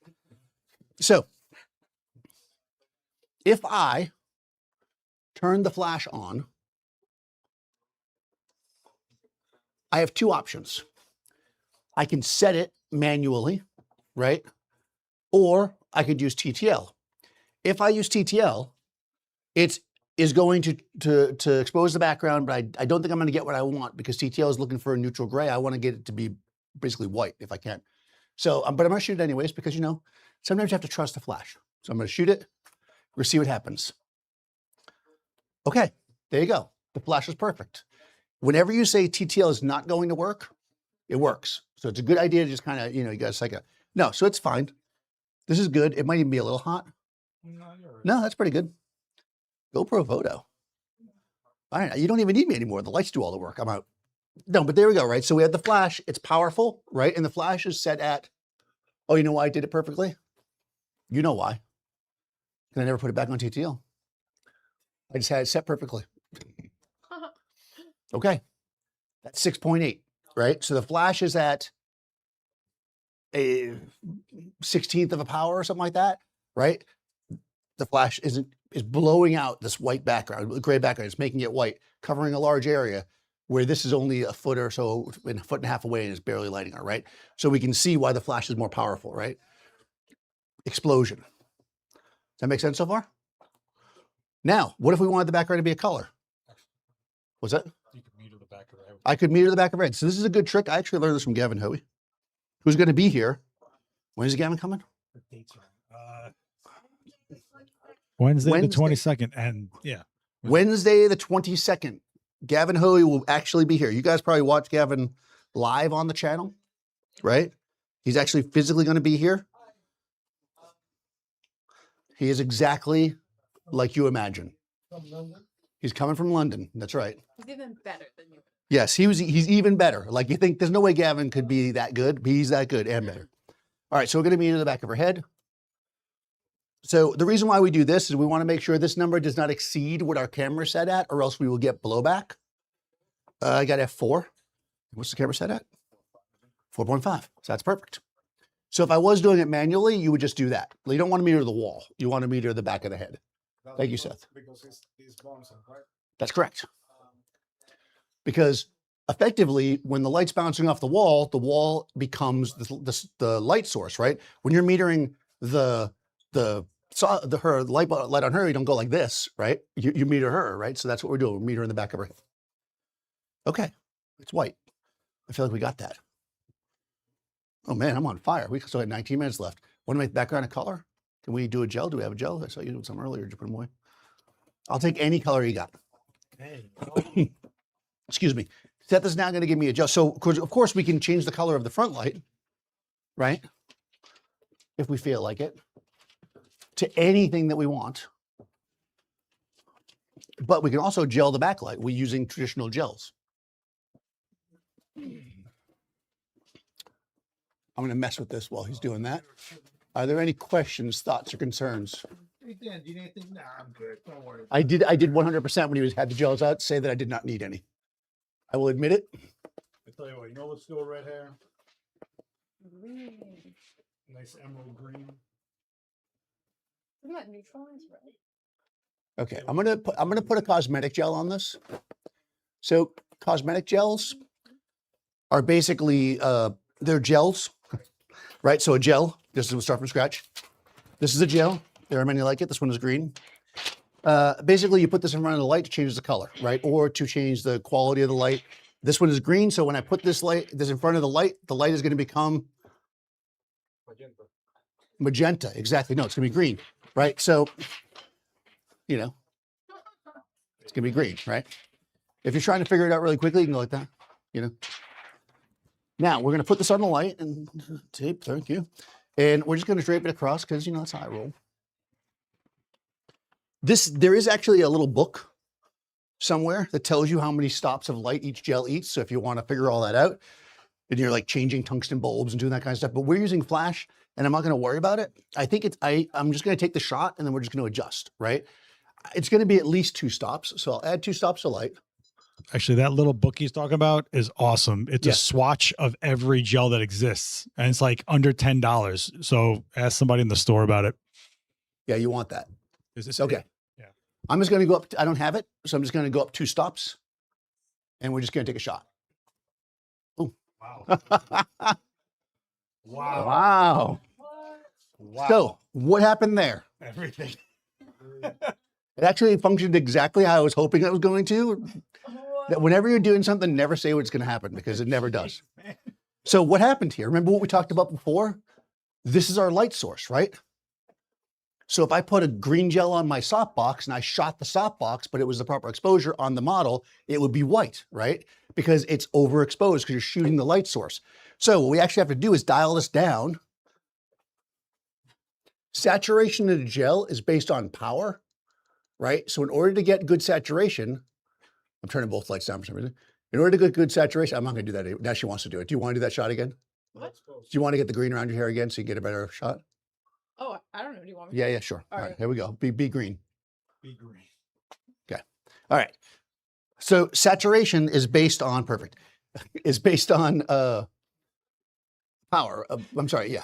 So if I turn the flash on, I have 2 options. I can set it manually, right? Or I could use TTL. If I use TTL, it is going to expose the background, but I don't think I'm going to get what I want because TTL is looking for a neutral gray. I want to get it to be basically white if I can. So, but I'm going to shoot it anyways because, sometimes you have to trust the flash. So I'm going to shoot it. We'll see what happens. Okay, there you go. The flash is perfect. Whenever you say TTL is not going to work, it works. So it's a good idea to just kind of, you guys like no, so it's fine. This is good. It might even be a little hot. No, you're right. No, that's pretty good. Go Profoto. All right, you don't even need me anymore. The lights do all the work. I'm out. No, but there we go, right? So we have the flash. It's powerful, right? And the flash is set at, oh, you know why I did it perfectly? You know why. And I never put it back on TTL. I just had it set perfectly. Okay, that's 6.8, right? So the flash is at a 16th of a power or something like that, right? The flash is blowing out this white background, gray background. It's making it white, covering a large area where this is only a foot or so, a foot and a half away and is barely lighting it, right? So we can see why the flash is more powerful, right? Explosion. Does that make sense so far? Now, what if we wanted the background to be a color? What's that? You can meter the back of the head. I could meter the back of red. So this is a good trick. I actually learned this from Gavin Hoey, who's going to be here. When is Gavin coming? The dates are Wednesday Wednesday. the 22nd. And yeah. Wednesday, the 22nd. Gavin Hoey will actually be here. You guys probably watch Gavin live on the channel, right? He's actually physically going to be here. He is exactly like you imagine. From London. He's coming from London. That's right. He's even better than you. Yes, he's even better. Like you think there's no way Gavin could be that good, but he's that good and better. All right, so we're going to meet in the back of her head. So the reason why we do this is we want to make sure this number does not exceed what our camera set at, or else we will get blowback. I got F4. What's the camera set at? 4.5. So that's perfect. So if I was doing it manually, you would just do that. You don't want to meter the wall. You want to meter the back of the head. Thank you, Seth. Because it's bouncing, right? That's correct. Because effectively, when the light's bouncing off the wall becomes the light source, right? When you're metering her light on her, you don't go like this, right? You meter her, right? So that's what we're doing. We're metering the back of her head. Okay, it's white. I feel like we got that. Oh man, I'm on fire. We still had 19 minutes left. Want to make the background a color? Can we do a gel? Do we have a gel? I saw you doing some earlier. Did you put them away? I'll take any color you got. Hey, Excuse me. Seth is now going to give me a gel. So of course we can change the color of the front light, right? If we feel like it, to anything that we want. But we can also gel the backlight. We're using traditional gels. I'm going to mess with this while he's doing that. Are there any questions, thoughts, or concerns? Hey Dan, do you need anything? Nah, I'm good. Don't worry. I did 100% when he had the gels out, say that I did not need any. I will admit it. I tell you what, you know what's still red hair? Green. Nice emerald green. Isn't that neutralized, right? Okay, I'm gonna put a cosmetic gel on this. So cosmetic gels are basically they're gels, right? So a gel, this is start from scratch. This is a gel. There are many like it. This one is green. Basically, you put this in front of the light to change the color, right? Or to change the quality of the light. This one is green, so when I put this in front of the light is going to become magenta. Exactly. No, it's going to be green, right? So, you know, it's going to be green, right? If you're trying to figure it out really quickly, you can go like that, you know. Now, we're going to put this on the light and tape, thank you. And we're just going to drape it across because, you know, that's how I roll. There is actually a little book somewhere that tells you how many stops of light each gel eats. So if you want to figure all that out, and you're like changing tungsten bulbs and doing that kind of stuff, but we're using flash and I'm not going to worry about it. I think I'm just going to take the shot and then we're just going to adjust, right? It's going to be at least 2 stops. So I'll add 2 stops of light. Actually, that little book he's talking about is awesome. It's Yeah. a swatch of every gel that exists, and it's like under $10. So ask somebody in the store about it. Yeah, you want that. Is this Okay. Yeah. I'm just going to go up. I don't have it. So I'm just going to go up 2 stops and we're just going to take a shot. Oh, Wow. Wow. wow. Wow. So what happened there? Everything. It actually functioned exactly how I was hoping it was going to. That whenever you're doing something, never say what's going to happen because it never does. So what happened here? Remember what we talked about before? This is our light source, right? So if I put a green gel on my softbox and I shot the softbox, but it was the proper exposure on the model, it would be white, right? Because it's overexposed because you're shooting the light source. So what we actually have to do is dial this down. Saturation of the gel is based on power, right? So in order to get good saturation, I'm turning both lights down for some reason. In order to get good saturation, I'm not going to do that anymore. Now she wants to do it. Do you want to do that shot again? What? Do you want to get the green around your hair again so you get a better shot? Oh, I don't know. Do you want me? Yeah, sure. All right, right. here we go. Be green. Be green. Okay. All right. So saturation is based on, perfect, is based on power. I'm sorry, yeah.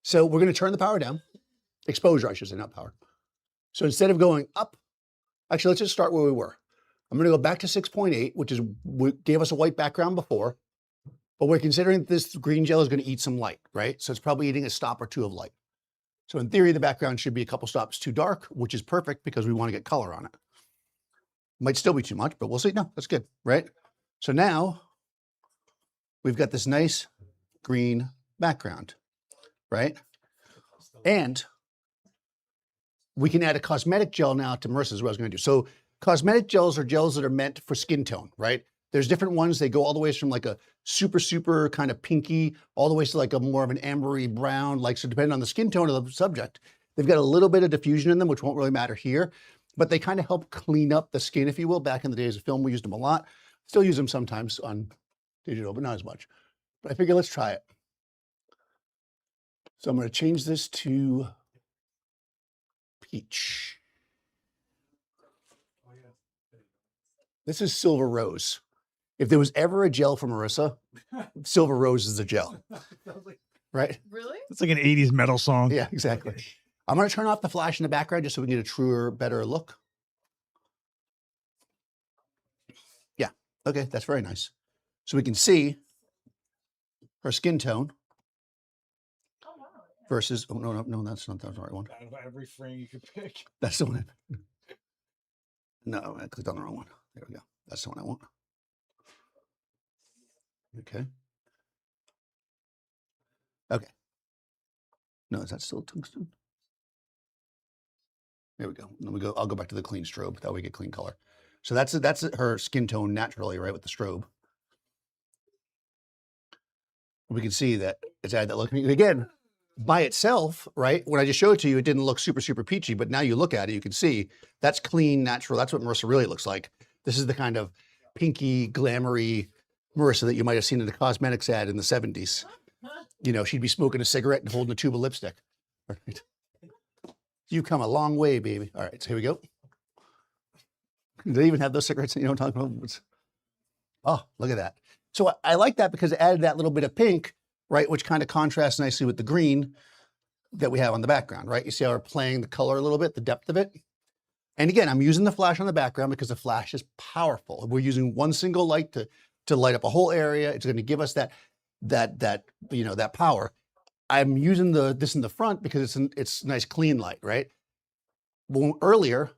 So we're going to turn the power down. Exposure, I should say, not power. So instead of going up, actually, let's just start where we were. I'm going to go back to 6.8, which is what gave us a white background before, but we're considering this green gel is going to eat some light, right? So it's probably eating a stop or 2 of light. So in theory, the background should be a couple stops too dark, which is perfect because we want to get color on it. Might still be too much, but we'll see. No, that's good, right? So now we've got this nice green background, right? And we can add a cosmetic gel now to Marissa's, what I was going to do. So cosmetic gels are gels that are meant for skin tone, right? There's different ones. They go all the way from like a super kind of pinky all the way to like a more of an ambery brown, like, so depending on the skin tone of the subject, they've got a little bit of diffusion in them, which won't really matter here, but they kind of help clean up the skin, if you will. Back in the days of film, we used them a lot. Still use them sometimes on digital, but not as much. But I figure let's try it. So I'm going to change this to peach. This is Silver Rose. If there was ever a gel for Marissa, Silver Rose is the gel, right? Really? It's like an 80s metal song. Yeah, exactly. I'm going to turn off the flash in the background just so we can get a truer, better look. Yeah, okay, that's very nice. So we can see her skin tone Oh, wow. versus, oh, no, that's not the right one. Out of every frame you could pick. That's the one. No, I clicked on the wrong one. There we go. That's the one I want. Okay. Okay. No, is that still tungsten? There we go. Then we go. I'll go back to the clean strobe. That way we get clean color. So that's her skin tone naturally, right, with the strobe. We can see that it's added that look. Again, by itself, right? When I just showed it to you, it didn't look super peachy, but now you look at it, you can see that's clean, natural. That's what Marissa really looks like. This is the kind of pinky, glamoury Marissa that you might have seen in the cosmetics ad in the 70s. You know, she'd be smoking a cigarette and holding a tube of lipstick. All right. You come a long way, baby. All right, so here we go. Do they even have those cigarettes that you don't talk about? Oh, look at that. So I like that because it added that little bit of pink, right, which kind of contrasts nicely with the green that we have on the background, right? You see how we're playing the color a little bit, the depth of it. And again, I'm using the flash on the background because the flash is powerful. We're using one single light to light up a whole area. It's going to give us that power. I'm using this in the front because it's nice clean light, right? Well, earlier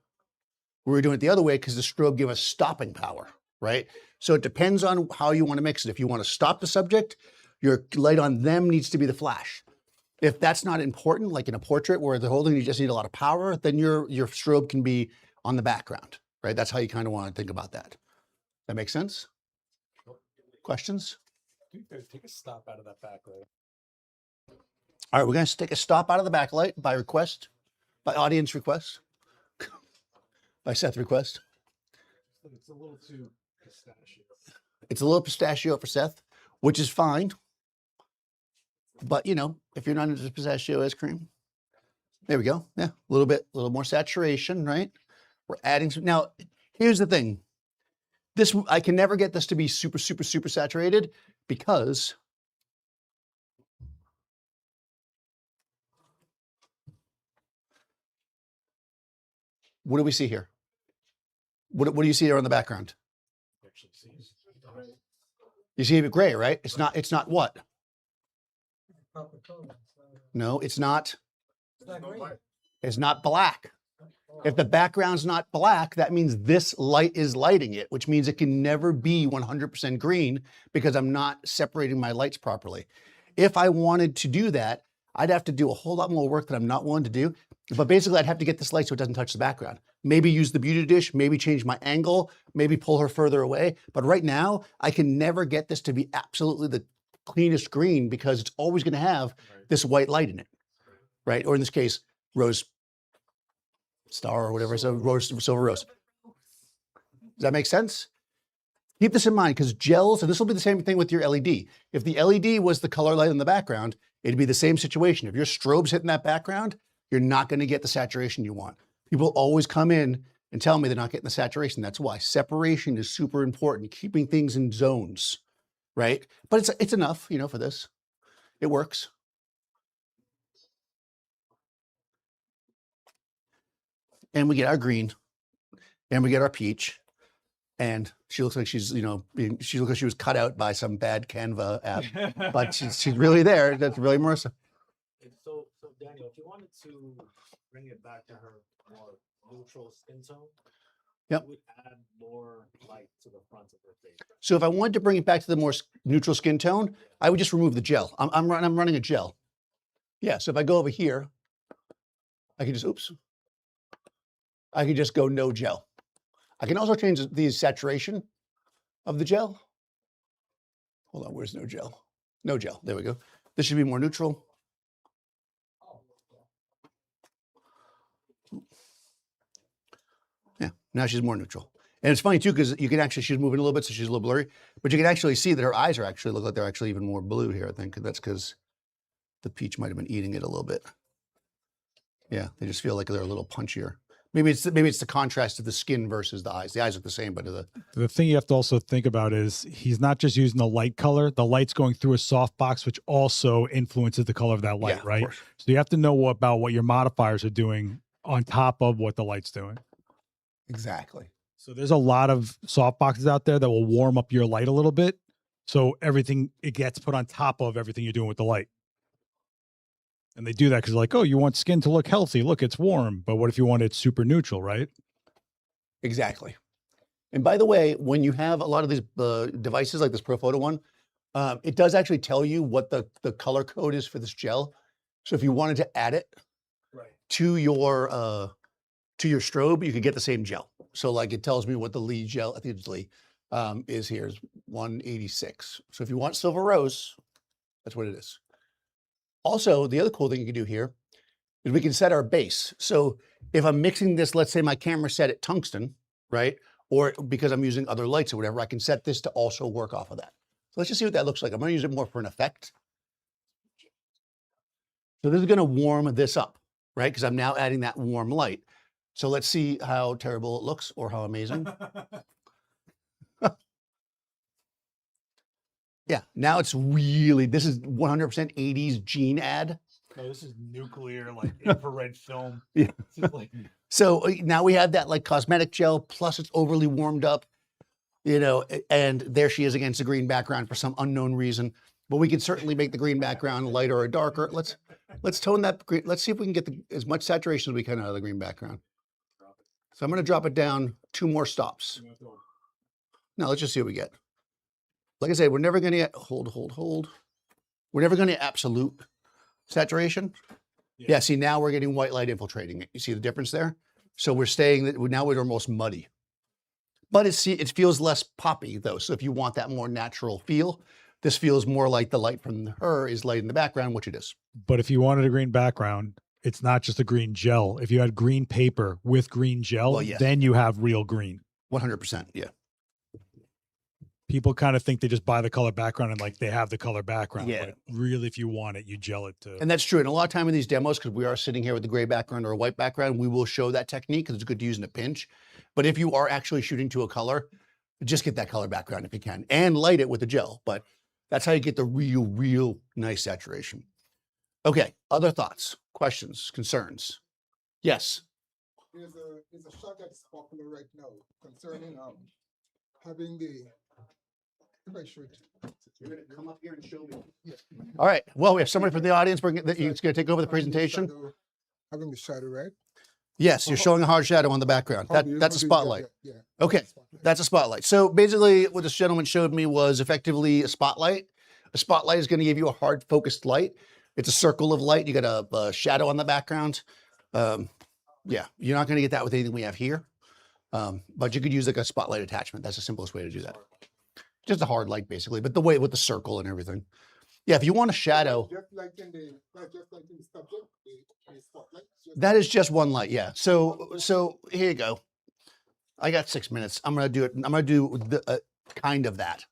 we were doing it the other way because the strobe gave us stopping power, right? So it depends on how you want to mix it. If you want to stop the subject, your light on them needs to be the flash. If that's not important, like in a portrait where they're holding, you just need a lot of power, then your strobe can be on the background, right? That's how you kind of want to think about that. That makes sense? Questions? Take a stop out of that backlight. All right, we're going to take a stop out of the backlight by request, by audience request, by Seth request. It's a little too pistachio. It's a little pistachio for Seth, which is fine. But, you know, if you're not into pistachio ice cream, there we go. Yeah, a little more saturation, right? We're adding some. Now, here's the thing. I can never get this to be super saturated because what do we see here? What do you see there on the background? You see it gray, right? It's not what? No, it's not. It's not black. If the background's not black, that means this light is lighting it, which means it can never be 100% green because I'm not separating my lights properly. If I wanted to do that, I'd have to do a whole lot more work that I'm not willing to do. But basically, I'd have to get this light so it doesn't touch the background. Maybe use the beauty dish, maybe change my angle, maybe pull her further away. But right now, I can never get this to be absolutely the cleanest green because it's always going to have this white light in it, right? Or in this case, rose star or whatever, so silver rose. Does that make sense? Keep this in mind because gels, and this will be the same thing with your LED. If the LED was the color light in the background, it'd be the same situation. If your strobe's hitting that background, you're not going to get the saturation you want. People always come in and tell me they're not getting the saturation. That's why separation is super important, keeping things in zones, right? But it's enough, you know, for this. It works. And we get our green, and we get our peach, and she looks like she's, you know, she looks like she was cut out by some bad Canva app, but she's really there. That's really Marissa. So Daniel, if you wanted to bring it back to her more neutral skin tone, yep, you would add more light to the front of her face. So if I wanted to bring it back to the more neutral skin tone, I would just remove the gel. I'm running a gel. Yeah. So if I go over here, I can just I could just go no gel. I can also change the saturation of the gel. Hold on, where's no gel? No gel, there we go. This should be more neutral. Yeah, now she's more neutral. And it's funny too, because you can actually, she's moving a little bit, so she's a little blurry, but you can actually see that her eyes are actually, look like they're actually even more blue here, I think. That's because the peach might have been eating it a little bit. Yeah, they just feel like they're a little punchier. Maybe it's the contrast of the skin versus the eyes. The eyes look the same, but The thing you have to also think about is he's not just using the light color. The light's going through a softbox, which also influences the color of that light, yeah, of right? course. So you have to know about what your modifiers are doing on top of what the light's doing. Exactly. So there's a lot of softboxes out there that will warm up your light a little bit. So everything, it gets put on top of everything you're doing with the light. And they do that because like, oh, you want skin to look healthy. Look, it's warm. But what if you want it super neutral, right? Exactly. And by the way, when you have a lot of these devices like this Profoto one, it does actually tell you what the color code is for this gel. So if you wanted to add it to your strobe, you could get the same gel. So like it tells me what the Lee gel, I think it's Lee, is here is 186. So if you want silver rose, that's what it is. Also, the other cool thing you can do here is we can set our base. So if I'm mixing this, let's say my camera set at tungsten, right? Or because I'm using other lights or whatever, I can set this to also work off of that. So let's just see what that looks like. I'm gonna use it more for an effect. So this is gonna warm this up, right? Because I'm now adding that warm light. So let's see how terrible it looks or how amazing. Yeah, now it's really, this is 100% 80s gene ad. No, this is nuclear, like infrared film. Yeah. This is like, So now we have that like cosmetic gel, plus it's overly warmed up, you know, and there she is against a green background for some unknown reason. But we can certainly make the green background lighter or darker. Let's tone that green. Let's see if we can get as much saturation as we can out of the green background. So I'm going to drop it down 2 more stops. Now let's just see what we get. Like I said, we're never going to get, hold. We're never going to get absolute saturation. Yeah, see, now we're getting white light infiltrating it. You see the difference there? So we're staying, now we're almost muddy. But it feels less poppy though. So if you want that more natural feel, this feels more like the light from her is light in the background, which it is. but if you wanted a green background, it's not just a green gel. If you had green paper with green gel, Well, yes. then you have real green. 100%, yeah. People kind of think they just buy the color background and like they have the color background. Yeah. But really, if you want it, you gel it too. And that's true. And a lot of time in these demos, because we are sitting here with the gray background or a white background, we will show that technique because it's good to use in a pinch. But if you are actually shooting to a color, just get that color background if you can and light it with the gel. But that's how you get the real nice saturation. Okay, other thoughts, questions, concerns? Yes. There's a shot that's popular right now concerning having the, if I should. You're going to come up here and show me. Yeah. All right. Well, we have somebody from the audience that's going to take over the presentation. Having the shadow, right? Yes, you're showing a hard shadow on the background. That's a spotlight. Yeah. Okay, that's a spotlight. So basically what this gentleman showed me was effectively a spotlight. A spotlight is going to give you a hard focused light. It's a circle of light. You got a shadow on the background. Yeah, you're not going to get that with anything we have here. But you could use like a spotlight attachment. That's the simplest way to do that. Just a hard light basically, but the way with the circle and everything. Yeah, if you want a shadow. Just like in the subject, the spotlight. That is just one light, yeah. So here you go. I got 6 minutes. I'm gonna do it. I'm gonna do the kind of that.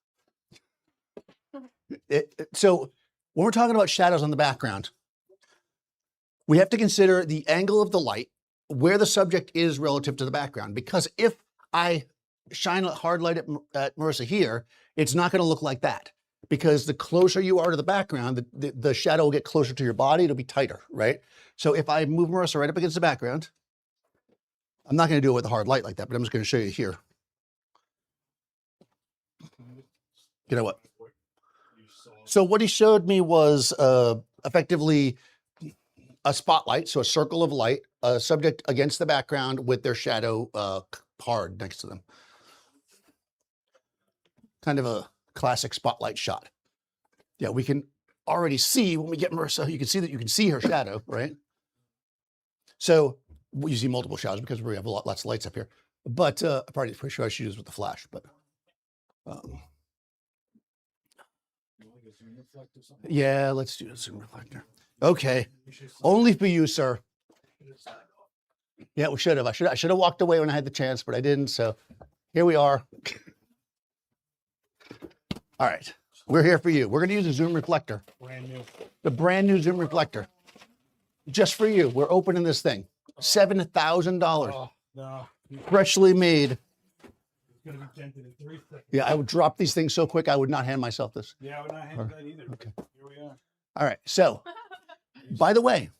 So when we're talking about shadows on the background, we have to consider the angle of the light, where the subject is relative to the background. Because if I shine a hard light at Marissa here, it's not gonna look like that. Because the closer you are to the background, the shadow will get closer to your body. It'll be tighter, right? So if I move Marissa right up against the background, I'm not going to do it with a hard light like that, but I'm just going to show you here. You know what? So what he showed me was effectively a spotlight, so a circle of light, a subject against the background with their shadow hard next to them. Kind of a classic spotlight shot. Yeah, we can already see when we get Marissa, you can see that you can see her shadow, right? So you see multiple shadows because we have lots of lights up here. But I'm pretty sure I should use with the flash, but yeah, let's do a zoom reflector. Okay, only for you, sir. Yeah, we should have. I should have walked away when I had the chance, but I didn't. So here we are. All right, we're here for you. We're going to use a zoom reflector. Brand new. The brand new zoom reflector, just for you. We're opening this thing. $7,000, Oh, no. It's freshly made. going to be dented in 3 seconds. Yeah, I would drop these things so quick I would not hand myself this. Yeah, I would not handle that either. Okay. Here we are. All right. So, by the way,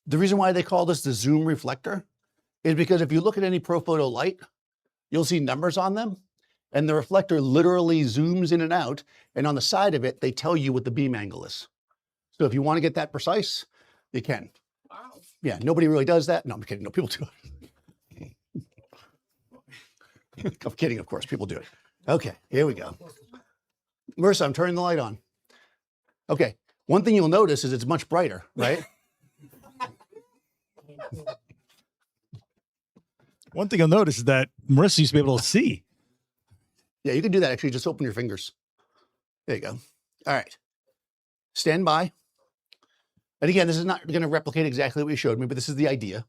the reason why they call this the zoom reflector is because if you look at any Profoto light, you'll see numbers on them, and the reflector literally zooms in and out. And on the side of it, they tell you what the beam angle is. So if you want to get that precise, you can. Wow. Yeah, nobody really does that. No, I'm kidding. No, people do it. I'm kidding, of course. People do it. Okay, here we go. Marissa, I'm turning the light on. Okay, one thing you'll notice is it's much brighter, right? One thing I'll notice is that Marissa used to be able to see. Yeah, you can do that actually. Just open your fingers. There you go. All right. Stand by. And again, this is not going to replicate exactly what you showed me, but this is the idea.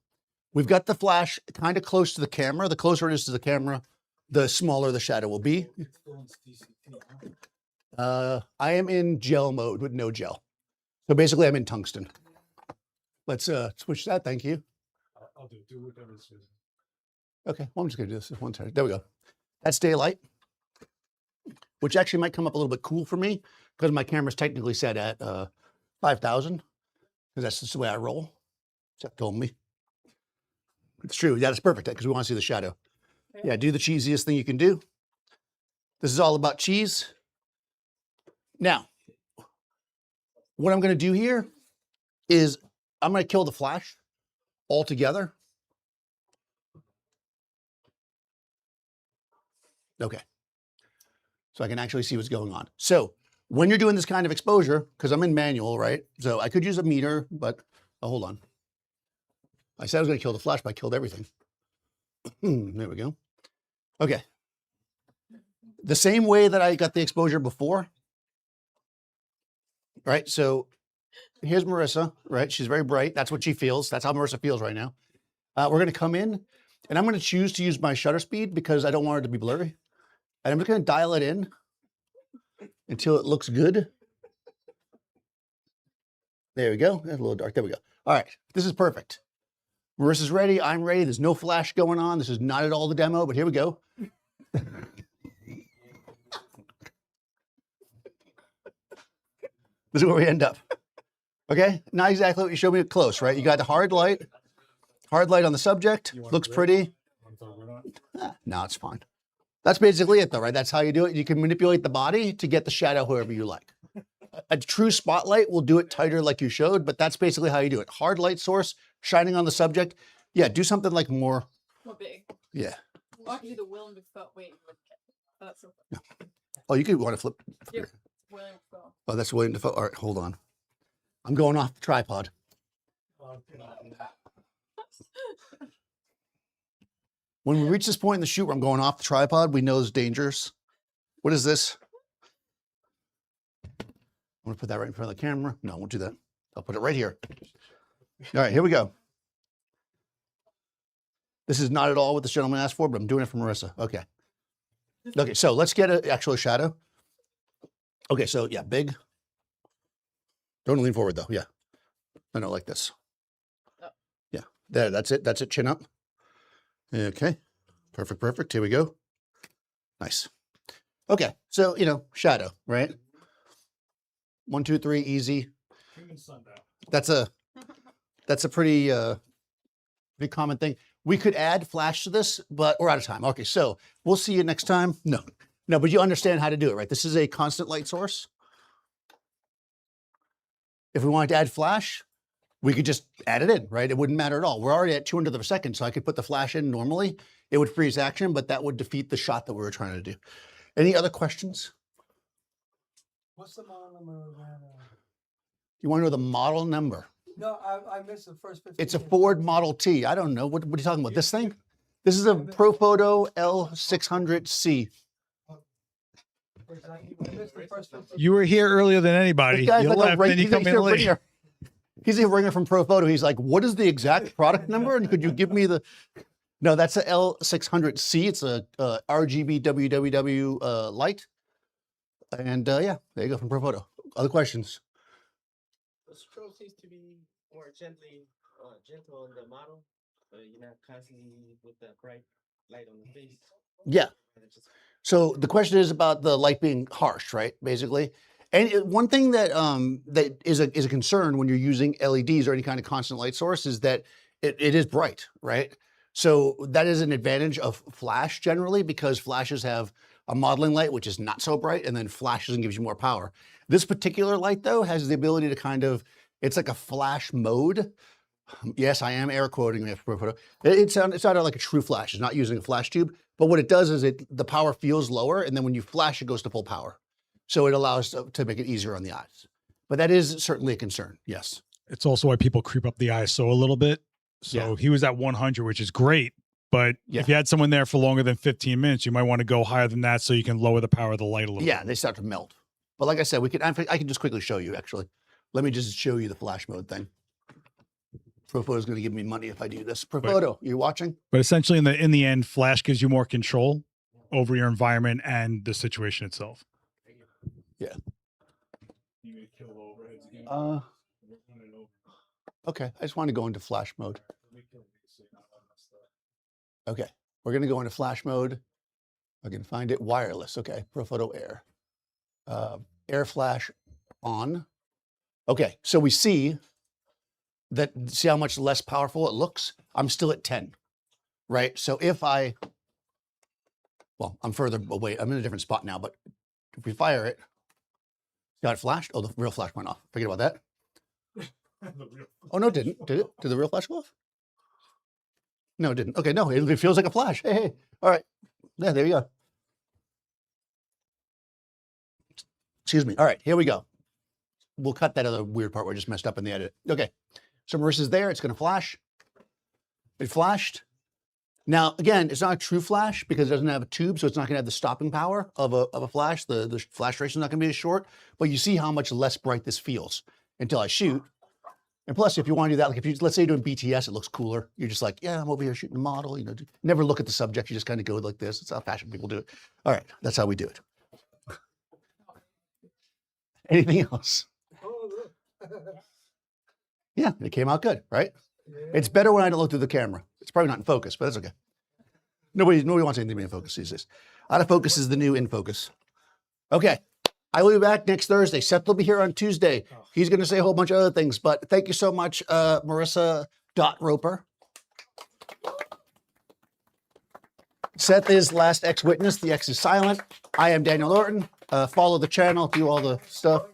We've got the flash kind of close to the camera. The closer it is to the camera, the smaller the shadow will be. I am in gel mode with no gel. So basically I'm in tungsten. Let's switch that. Thank you. I'll do whatever this is. Okay, well, I'm just gonna do this one time. There we go. That's daylight, which actually might come up a little bit cool for me because my camera's technically set at 5,000 because that's just the way I roll. Jeff told me. It's true. Yeah, that's perfect because we want to see the shadow. Yeah, do the cheesiest thing you can do. This is all about cheese. Now, what I'm going to do here is I'm going to kill the flash altogether. Okay. So I can actually see what's going on. So when you're doing this kind of exposure, because I'm in manual, right? So I could use a meter, but hold on. I said I was going to kill the flash, but I killed everything. There we go. Okay. The same way that I got the exposure before, right? So here's Marissa, right? She's very bright. That's what she feels. That's how Marissa feels right now. We're going to come in, and I'm going to choose to use my shutter speed because I don't want it to be blurry. And I'm just going to dial it in until it looks good. There we go. That's a little dark. There we go. All right. This is perfect. Marissa's ready. I'm ready. There's no flash going on. This is not at all the demo, but here we go. This is where we end up. Okay. Not exactly what you showed me close, right? You got the hard light on the subject. Looks pretty. No, it's fine. That's basically it though, right? That's how you do it. You can manipulate the body to get the shadow however you like. A true spotlight will do it tighter like you showed, but that's basically how you do it. Hard light source, shining on the subject. Yeah, do something like more. More big. Yeah. Or I can do the Willem Dafoe. Wait, that's so funny. Oh, you could want to flip. Yep. Willem Dafoe. Oh, that's William Dafoe. All right, hold on. I'm going off the tripod. When we reach this point in the shoot where I'm going off the tripod, we know it's dangerous. What is this? I'm going to put that right in front of the camera. No, I won't do that. I'll put it right here. All right, here we go. This is not at all what this gentleman asked for, but I'm doing it for Marissa. Okay. Okay, so let's get an actual shadow. Okay, so yeah, big. Don't lean forward though. Yeah. No, like this. Oh. Yeah, there, that's it. That's it, chin up. Okay, perfect, perfect. Here we go. Nice. Okay, so, shadow, right? 1, 2, 3, easy. That's a pretty common thing. We could add flash to this, but we're out of time. Okay, so we'll see you next time. No, but you understand how to do it, right? This is a constant light source. If we wanted to add flash, we could just add it in, right? It wouldn't matter at all. We're already at 200th of a second, so I could put the flash in normally. It would freeze action, but that would defeat the shot that we were trying to do. Any other questions? What's the model number of that? You want to know the model number? No, I missed the first 15. It's a Ford Model T. I don't know. What are you talking about? This thing? This is a Profoto L600C. You were here earlier than This anybody. guy's You like a left, then you come in late. ringer. He's a ringer from Profoto. He's like, what is the exact product number? And could you give me the... No, that's a L600C. It's a RGBWWW light. And yeah, there you go from Profoto. Other questions? The strobe seems to be more gentle on the model, so you're not constantly with the bright light on the face. Yeah. And it's just- So the question is about the light being harsh, right? Basically. And one thing that that is a concern when you're using LEDs or any kind of constant light source is that it is bright, right? So that is an advantage of flash generally, because flashes have a modeling light, which is not so bright, and then flashes and gives you more power. This particular light, though, has the ability to kind of, it's like a flash mode. Yes, I am air quoting it. It's not like a true flash. It's not using a flash tube, but what it does is the power feels lower, and then when you flash, it goes to full power. So it allows to make it easier on the eyes. But that is certainly a concern, yes. It's also why people creep up the ISO a little bit. So he was at 100, which is great. But if you had someone there for longer than 15 minutes, you might want to go higher than that so you can lower the power of the light a little bit. They start to melt. But like I said, I can just quickly show you, actually. Let me just show you the flash mode thing. Profoto is going to give me money if I do this. Profoto, you watching? But essentially, in the end, flash gives you more control over your environment and the situation itself. Yeah. Okay, I just want to go into flash mode. Okay, we're going to go into flash mode. I can find it wireless. Okay, Profoto Air. Air flash on. Okay, so we see how much less powerful it looks? I'm still at 10, right? So if I'm further away. I'm in a different spot now, but if we fire it, got it flashed? Oh, the real flash went off. Forget about that. Oh, no, it didn't. Did it? Did the real flash go off? No, it didn't. Okay, no, it feels like a flash. Hey. All right. Yeah, there you go. Excuse me. All right, here we go. We'll cut that other weird part where I just messed up in the edit. Okay, so Marissa's there. It's going to flash. It flashed. Now, again, it's not a true flash because it doesn't have a tube, so it's not going to have the stopping power of a flash. The flash duration is not going to be as short, but you see how much less bright this feels until I shoot. And plus, if you want to do that, like if you, let's say you're doing BTS, it looks cooler. You're just like, yeah, I'm over here shooting a model, you know, never look at the subject. You just kind of go like this. It's how fashion people do it. All right, that's how we do it. Anything else? Yeah, it came out good, right? It's better when I don't look through the camera. It's probably not in focus, but that's okay. Nobody wants anything to be in focus these days. Out of focus is the new in focus. Okay, I will be back next Thursday. Seth will be here on Tuesday. He's going to say a whole bunch of other things, but thank you so much, Marissa.Roper. Seth is last X witness. The X is silent. I am Daniel Norton. Follow the channel, do all the stuff.